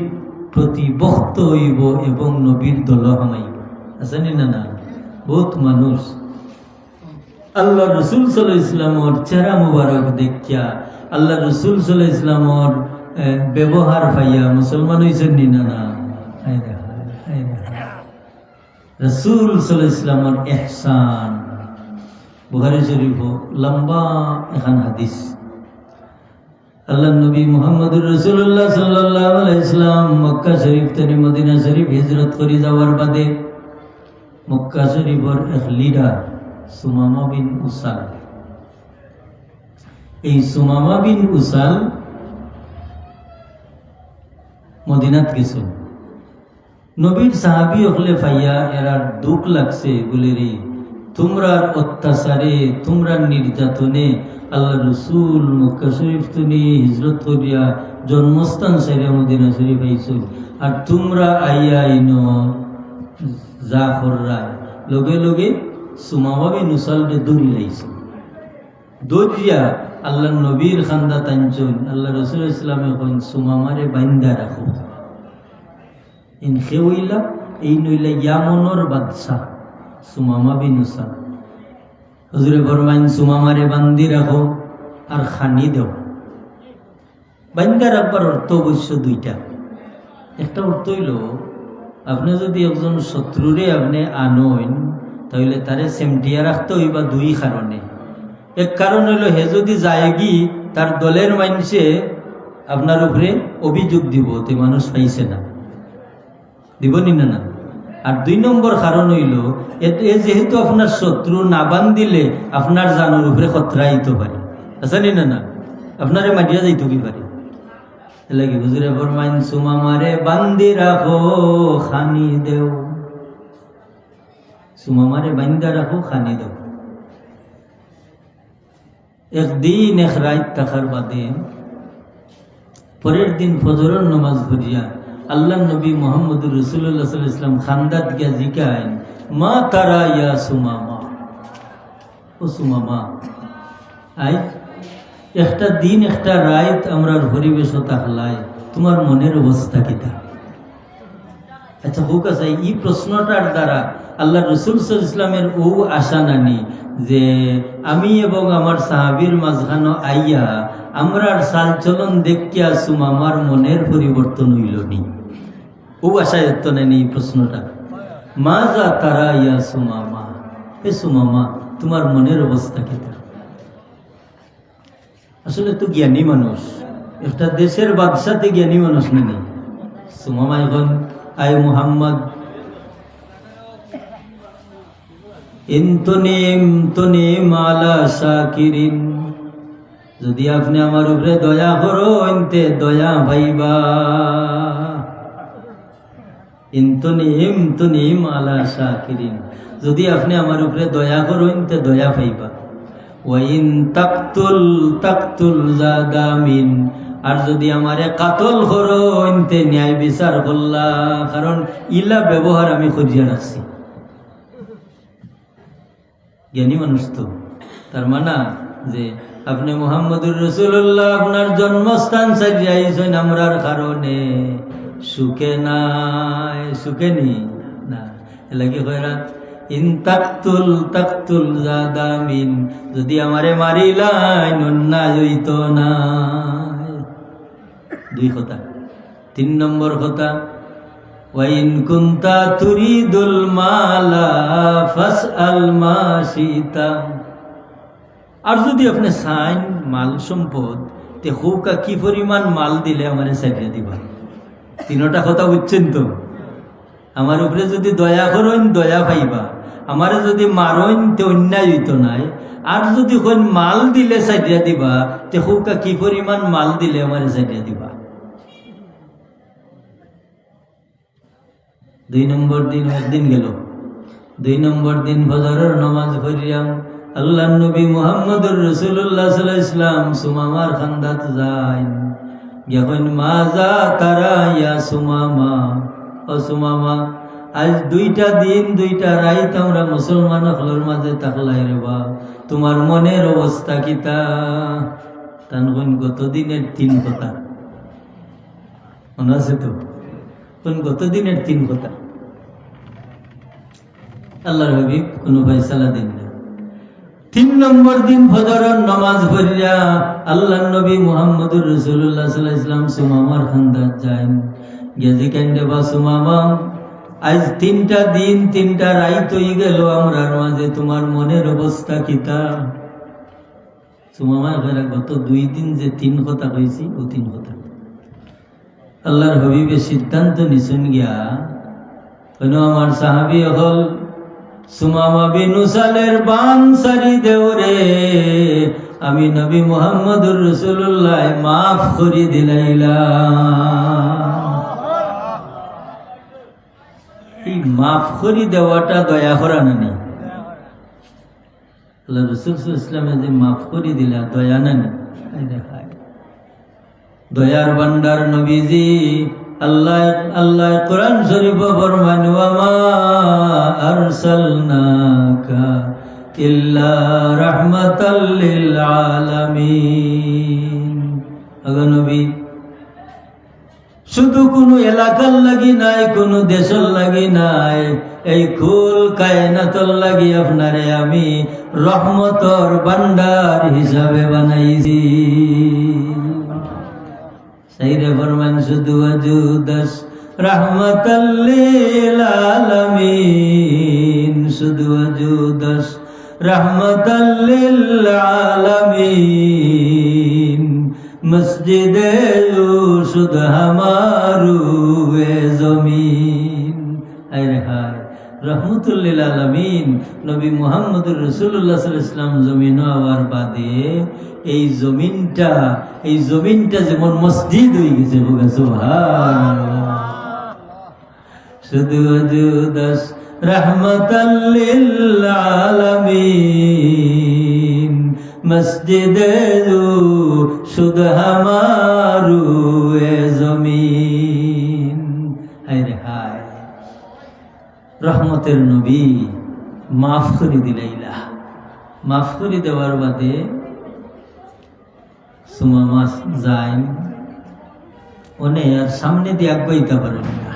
প্রতি ভক্ত হইব এবং নবীর দল হামাইব। আসেনি না? না, বহুত মানুষ আল্লাহ রসুল সাল্লাল্লাহু আলাইহি ইসলামর চেহারা মুবারক দেখিয়া, আল্লাহ রসুল সাল্লাল্লাহু আলাইহি ইসলামর ব্যবহার পাইয়া মুসলমান হয়েছেন নি না? না, রসুল সাল্লাল্লাহু আলাইহি ইসলামর ইহসান, বুখারী শরীফ লম্বা এখান হাদিস। আল্লাহ নবী মুহাম্মদুর রাসূলুল্লাহ সাল্লাল্লাহু আলাইহি সাল্লাম মক্কা শরীফ থেকে মদিনা শরীফ হিজরত করে যাওয়ার বাদে মক্কা শরীফের এক লিডার সুমামা বিন উসাল, এই সুমামা বিন উসাল মদিনাত গেছিল। নবীর সাহাবী হলে ফাইয়া এরার দুঃখ লাগছে বলে রে, তোমরার অত্যাচারে তোমরার নির্যাতনে আল্লাহ রসুল মক্কা শরীফ তুমি হিজরত করিয়া জন্মস্থান সেরে মদিনা শরীফ আইছো, আর তোমরা আইয়া আইন যা কররায় লগে লগে সুমামা বিন উসালরে দৌড়ি লাইছে। দৌড়িয়া আল্লাহ নবীর খান্দা টানছন, আল্লাহ রসুল ইসলামে কইন সুমামারে বাইন্দা রাখো। ইন খেউইলা এই নইলা ইয়ামনের বাদশাহ সুমামা বিন উসাল। হুজুরে ফরমাইন সুমামারে বান্ধি রাখো আর খানি দেও। বান্ধা রাখবার অর্থ অবশ্য দুইটা। একটা অর্থ হইল আপনি যদি একজন শত্রুরে আপনি আনইন তাহলে তারে সেমটিয়া রাখতে হইবা দুই কারণে। এক কারণ হইল হে যদি যায়গি তার দলের মানুষে আপনার উপরে অভিযোগ দিব তে মানুষ পাইছে না, দিব নি না? আর দুই নম্বর কারণ হইল এ যেহেতু আপনার শত্রু না বান্ধিলে আপনার জানোর উপরে খতরা আইতে পারে, আছে নি না? আপনারে মারিয়া যাইতো কি পারে। লাগে হুজুরে ফরমাইন সুমামারে বান্ধি রাখো খানি দেও। সুমামারে বান্ধা রাখো খানি দেও। একদিন এক রাত থাকার বাদে পরের দিন ফজরের নামাজ পড়িয়া আল্লাহ নবী মুহাম্মদুর রাসূলুল্লাহ সাল্লাল্লাহু আলাইহি ওয়াসাল্লাম খান্দাত গিয়া জিকাইন, মা তারা ইয়া সুমামা, ও সুমামা আই একটা দিন একটা রাত আমরার পরিবেশ থাকলাই, তোমার মনের অবস্থা কিতা? আচ্ছা হোক আছে এই প্রশ্নটার দ্বারা আল্লাহ রসুল সাল্লাল্লাহু আলাইহি ওয়াসাল্লামের ও আশা নানি যে আমি এবং আমার সাহাবীর মাঝখানো আইয়া আমরার চালচলন দেখিয়া সুমামার মনের পরিবর্তন হইল নি, ও আশায় তো নেই এই প্রশ্নটা। মা যা তারা ইয়া সুমামা, এ সুমামা তোমার মনের অবস্থা কিতা? আসলে তো জ্ঞানী মানুষ, একটা দেশের বাদশাতে জ্ঞানী মানুষ নেই। সুমামা এখন আয় মুহাম্মদ ইন্তনিম আলা শাকিরিন, যদি আপনি আমার উপরে দয়া করো ইনতে দয়া ভাইবা। ইন্তনিম আলা শাকিরিন, যদি আপনি আমার উপরে দয়া করো ইনতে দয়া পাইবা। ওয়াইন তাকতুল জাদামিন, আর যদি আমারে কাতল করো ইনতে ন্যায় বিচার করলা, কারণ ইলা ব্যবহার আমি খুঁজিয়া রাখছি। জ্ঞানী মানুষ তো, তার মানা যে আপনি মুহাম্মদুর রাসূলুল্লাহ আপনার জন্মস্থান সাজিয়াইছেন আমরার কারণে, সুখে নাই, সুখে নি না এলাকি কয়রা ইন তাকতুল জাদামিন, যদি আমারে মারিলাই নন্না জইত না। দুই কথা। তিন নম্বর কথা, ওয়াইন কুনতা তুরিদুল মালা ফাসআল মা শিতা, আর যদি আপনি চাইন মাল সম্পদ তে হুকা কি পরিমাণ মাল দিলে আমারে চাইয়া দিবা। তিনটা কথা বুঝছেন তো? আমার উপরে যদি দয়া করেন দয়া পাইবা, আমারে যদি মারইন তে অন্যায় হইত নাই, আর যদি কোন মাল দিলে চাইয়া দিবা তে হুকা কি পরিমাণ মাল দিলে আমারে চাইয়া দিবা। দুই নম্বর দিন একদিন গেল, দুই নম্বর দিন ফজরের নামাজ পড়িয়াম আল্লাহ নবী মুহাম্মদুর রাসূলুল্লাহ সাল্লাল্লাহু আলাইহি ওয়াসাল্লাম সুমামার খান্দাত যান, যখন মা যা তারা ইয়া সুমামা, ও সুমামা আজ দুইটা দিন দুইটা রাত আমরা মুসলমান হলোর মাঝে থাকলাই রে বা, তোমার মনের অবস্থা কিতা? তানগুন গত দিনের তিন কথা মনে আছে তো? কোন গত দিনের তিন কথা আল্লাহর হাবিব কোনো ফয়সালা দিন না। তিন নম্বর দিন ফজরের নামাজ পড়িয়া আল্লাহ নবী মুহাম্মদুর রাসূলুল্লাহ সাল্লাল্লাহু আলাইহি ওয়াসাল্লাম সুমামার খান্দাত যান, গেজি কেন্দ্রে বা সুমামা আজ 3টা দিন 3টা রাত হয়ে গেল আমরার মাঝে, তোমার মনের অবস্থা কিতা? সুমামা গত 2 দিন যে 3 কথা কইছি, ও 3 কথা আল্লাহর হাবিবে সিদ্ধান্ত নিছেন গিয়া, কেন আমার সাহাবী হল সুমামা বিন উসালের বান সারি দেও রে, আমি নবী মুহাম্মদুর রাসূলুল্লাহ মাফ করি দিলাইলাম। এই মাফ করি দেওয়াটা দয়া করা না নেই? আল্লাহ রাসূল সাল্লাল্লাহু আলাইহি ওয়াসাল্লাম যে মাফ করি দিলা, দয়া না নেই? দয়ার ভান্ডার নবীজি। আল্লাহ কোরআন শরীফ ফরমান, ওয়া মা আরসালনাকা ইল্লা রাহমাতাল লিল আলামিন। আগো নবী, শুধু কোনো এলাকার লাগি নাই, কোনো দেশের লাগি নাই, এই কুল কায়নাতর লাগি আপনারে আমি রহমতর ভান্ডার হিসাবে বানাইছি। সাইরে ফরমান, শুধু ওয়াজুদাস রাহমাতাল লিল আলামিন, শুধু ওয়াজুদাস রাহমাতাল লিল আলামিন, মসজিদে শুধ হামারু এ জমিন। আরে হায়, রহমতুল লিল আলামিন নবী মুহাম্মদুর রাসূলুল্লাহ সাল্লাল্লাহু আলাইহি ওয়াসাল্লাম জমিন হওয়ার বাদে এই জমিনটা যেমন মসজিদ হয়ে গেছে। সুবহানাল্লাহ। শুধু ওয়াজুদাস রাহমাতাল লিল আলামিন, মসজিদে শুধ হামারু এ জমিন। আরে হায়, রহমতের নবী মাফ করে দিলাইলা। মাফ করে দেওয়ার বাদে সুমামা যায় ওনে আর সামনে দিয়ে আগাইতে পারেন না।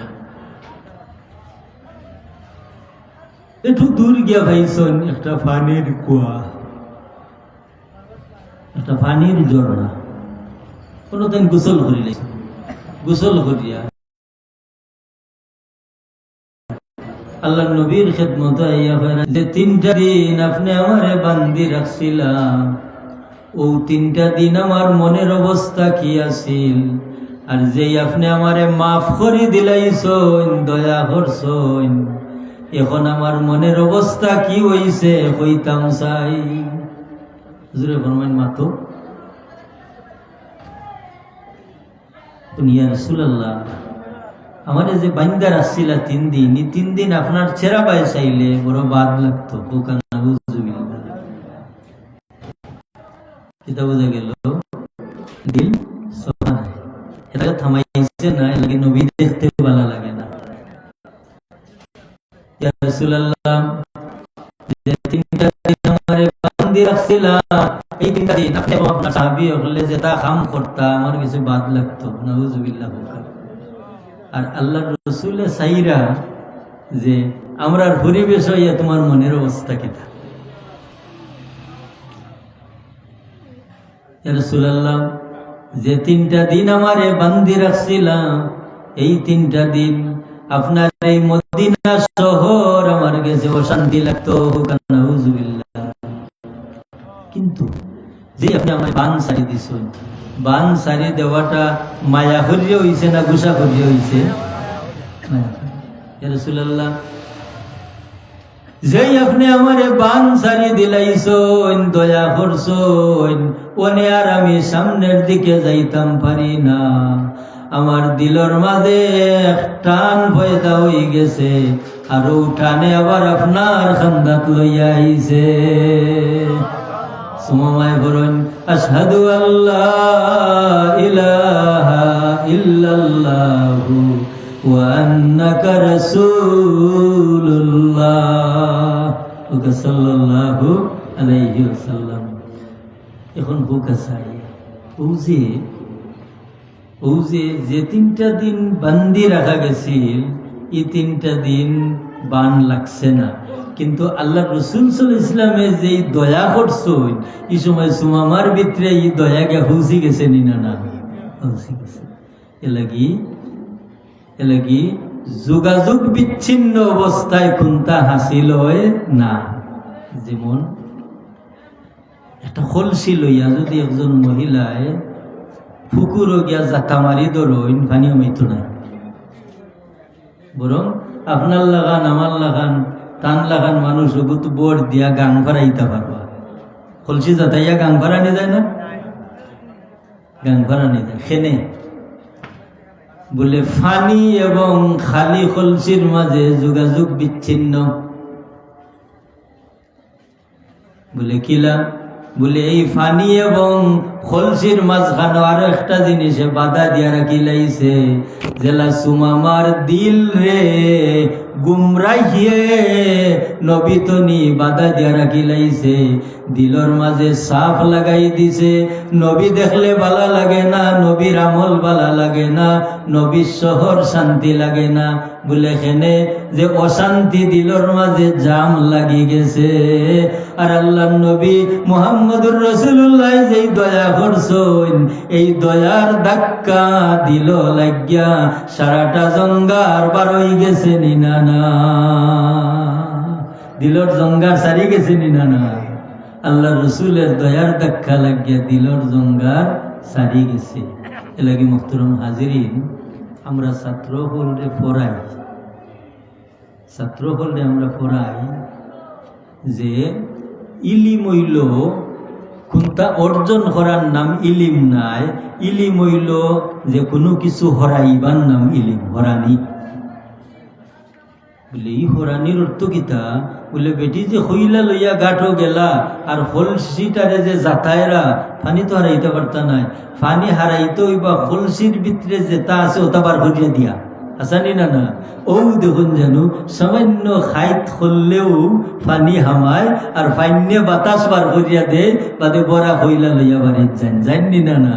একটু দূর গিয়া ভাইছেন একটা পানির কুয়া, একটা পানির ঝর্ণা। কোনদিন গোসল করিলে, গোসল করিয়া আল্লাহ নবীর খেদমত আইয়া হয়, যে 3টা দিন আপনি আমারে বান্ধি রাখছিলাম, ও 3টা দিন আমার মনের অবস্থা কি আছিল, আর যেই আপনি আমারে মাফ করে দিলাইছেন, দয়া করছেন, এখন আমার মনের অবস্থা কি হইছে কইতাম চাই। হুজুরে ফরমাইন, মাতো ইয়া রাসূলুল্লাহ, আমার যে বান্দা আসছিল 3 দিন, এই 3 দিন আপনার চেহারা পাই চাইলে বড় বাদ লাগতো। এটা বোঝা গেল দিল এটা থামাইছে না, এলাকে নবী দেখতে ভালো লাগে না। ইয়া রাসূলুল্লাহ, যে 3টা দিন আমারে বান্ধি রাখছিলাম, এই 3টা দিন আপনি আপনার সাহাবী হলে যেটা কাম করতা আমার কিছু বাদ লাগতো। নাউযুবিল্লাহ। আর আল্লাহর রাসূল সাইরা যে আমরার পরিবেশ হইয়া তোমার মনের অবস্থা কিতা? ইয়া রাসূলুল্লাহ, যে 3টা দিন আমারে বান্ধি রাখছিলাম, এই 3টা দিন আপনার এই মদিনা শহর আমার কাছে অশান্তি লাগতো। নাউযুবিল্লাহ। কিন্তু যে আপনি আমার বান সারি দিছেন, বান সারি দেওয়াটা মায়া করিয়ে হইছে না গুসা করিয়ে হইছে? ইয়া রাসূলুল্লাহ, যেই আপনি আমারে বান সারি দিলাইছেন, দয়া করছেন, ওনে আর আমি সামনের দিকে যাইতাম পারি না। আমার দিলর মাঝে এক টান পয়দা হয়ে গেছে, আর ও টানে আবার আপনার খান্দাত লইয়া আইছে। সুমামায় বলেন, আশহাদু আল্লাহ ইলাহা ইল্লাল্লাহু ওয়া আন্নাকা রাসূলুল্লাহ সাল্লাল্লাহু আলাইহি ওয়াসাল্লাম। এখন বোকা চাই, ও যে 3টা দিন বান্দি রাখা গেছিল, এই 3টা দিন বান লাগছে না, কিন্তু আল্লাহ রাসূল সাল্লাল্লাহু আলাইহি ওয়াসাল্লামে যে দয়া করছেন, এই সময় সুমামার ভিতরে এই দয়াকে হুসি গেছে নি না? হুসি গেছে। এলাগি যোগাযোগ বিচ্ছিন্ন অবস্থায় কোনটা হাসিল হয় না। যেমন একটা কলসি লইয়া যদি একজন মহিলায় পুকুরও গিয়া জাতা মারি ধরইন, পানি হইতো না, বরং আপনার লাগান আমার লাগান টান লাগান মানুষ তো বোর্ড দিয়া গান ভরাইতে পারবা। কলসি জাতাইয়া গান ভরানি যায় না, গান ভরানি যায়। খেনে বলে ফানি এবং খালি কলসির মাঝে যোগাযোগ বিচ্ছিন্ন। বলে কিলা? বলে এই ফানি এবং কলসির মাঝখানে আরো একটা জিনিসে বাধা দিয়া রাখি লাইছে, জেলা সুমামার দিল রে গুমরাহিয়ে নবী তনি বাধা দিয়া রাখি লাইছে, দিলর মাঝে সাফ লাগাই দিছে। নবী দেখলে ভালো লাগে না, নবীর আমল ভালো লাগে না, নবীর শহর শান্তি লাগে না। বলে এখানে যে অশান্তি দিলর মাঝে জাম লাগি গেছে, আর আল্লাহ নবী মুহাম্মদুর রাসূলুল্লাহ যেই দয়া করছেন, এই দয়ার ধাক্কা দিল লাগিয়া সারাটা জঙ্গার বার হয়ে গেছে নিনা না, দিলর জঙ্গার সারি গেছে নিনা না। আল্লাহ রসুলের দয়ার ধাক্কা লাগিয়া দিলর জঙ্গার সারি গেছে। এলাকি মুহতারাম হাজিরিন, আমরা ছাত্র হলে পড়াই, ছাত্র হলে আমরা পড়াই যে ইলিম হইল কোনটা অর্জন করার নাম ইলিম নাই, ইলিম হইল যে কোনো কিছু হরাইবার নাম ইলিম, হরানি। বলে এই হরানির অর্থ কিতা? বলে বেটি যে হইলা লইয়া গাঠো গেলা আর হলসিটারে যে জাতায়রা ফানি তো হারাইতে পারতা নাই, ফানি হারাইতে হইবা হলসির ভিতরে যেটা আছে ওটা বার করিয়া দিয়া আসানি না না। ও দেখুন যেন সামান্য খাইত করলেও ফানি হামায় আর ফাইনে বাতাস বার করিয়া দে, বাদে বড়া হইলা লইয়া বাড়ির যান, জাননি না না,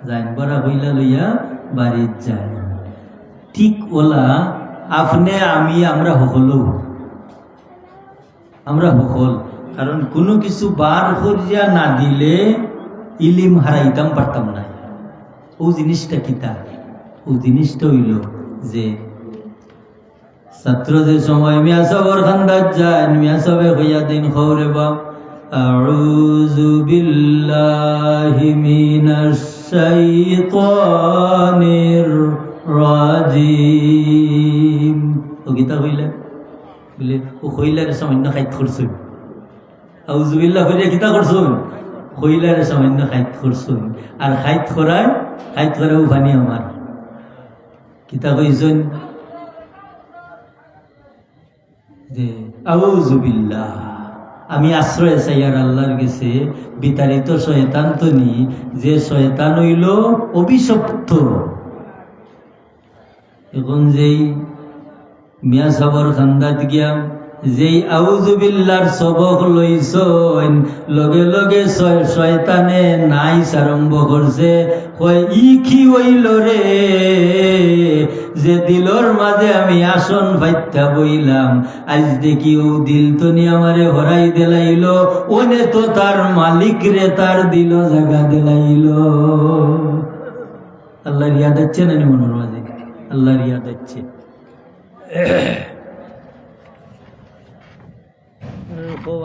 যান বড়া হইলা লইয়া বাড়ির যান। ঠিক ওলা আপনি আমি আমরা সকলো, আমরা সকল, কারণ কোনো কিছু বার করিয়া না দিলে ইলিম হারাইতাম পারতাম না। ও জিনিসটা কিতা? ও জিনিসটা হইল যে ছাত্র যে সময় মিয়া সাবর খান্দার যায়, মিয়া সাবে হইয়া দিন খবরে বাপ আউযু বিল্লাহি মিনাশ শাইতানির রাজিম। ও গীতা হইলা বলে ও হইলার সামান্য খাইত করছুন, আউযু বিল্লাহ হইলে গীতা করছুন, হইলার সামান্য খাইত করছুন। আর খাইত করাও ভানি আমার কিতা কইছেন যে আউযু বিল্লাহ, আমি আশ্রয় চাই আর আল্লাহর কাছে বিতাড়িত শয়তান তো নি, যে শয়তান হইল অভিশপ্ত। এখন যেই মিয়া সাবর খান্দাত গিয়া যেই আউযু বিল্লাহর সবক লইছেন, লগে লগে শয়তানে নাইস আরম্ভ করছে, কয় ই কি হইল রে যে দিলর মাঝে আমি আসন পাইতা বইলাম, আজ দেখি ও দিল তো নি আমারে হরাই দিলাইল, ওনে তো তার মালিক রে তার দিল জায়গা দিলাইল। আল্লাহর ইয়াদ হচ্ছে না মনের মাঝে, আল্লাহর ইয়াদ হচ্ছে।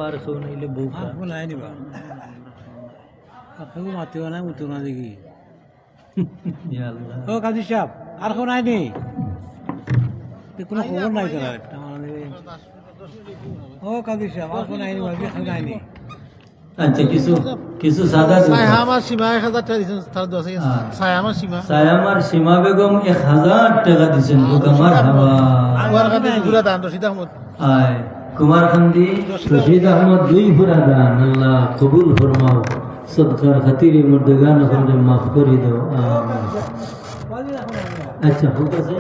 আর কেউ নাইলে বউ নাই নিবা, কেউ মাতিও নাই উঠো না দেখি। ও কাজী সাহেব আর কেউ নাই নি? কোনো খবর নাই তো? ও কাজী সাহেব আর কেউ নাই নি? নাই নি? আচ্ছা কিছু সাদা আমার সীমা 1000 টাকা দিয়েছেন, তার 10 সায়ামার সীমা বেগম 1000 টাকা দিয়েছেন। কুমারখান্দি রশিদ আহমদ 2 ফুরা দান, আল্লাহ কবুল ফরমাও, সদকার খাতিরে মুর্দেগান হলে মাফ করে দাও। আচ্ছা হোক আছে,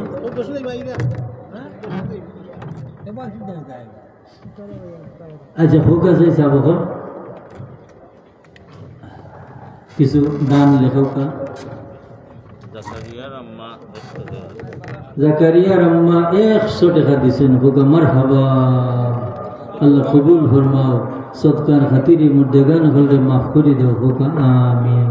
আচ্ছা হোক আছে সাবকর কিছু গান লেখকা জাকারিয়ার আম্মা 100 টাকা দিয়েছেন। হোক মারহাবা, আল্লাহ কবুল ফরমাও, সদকার খাতিরে মুর্দেগান হলে মাফ করে দাও। হোক আমিন।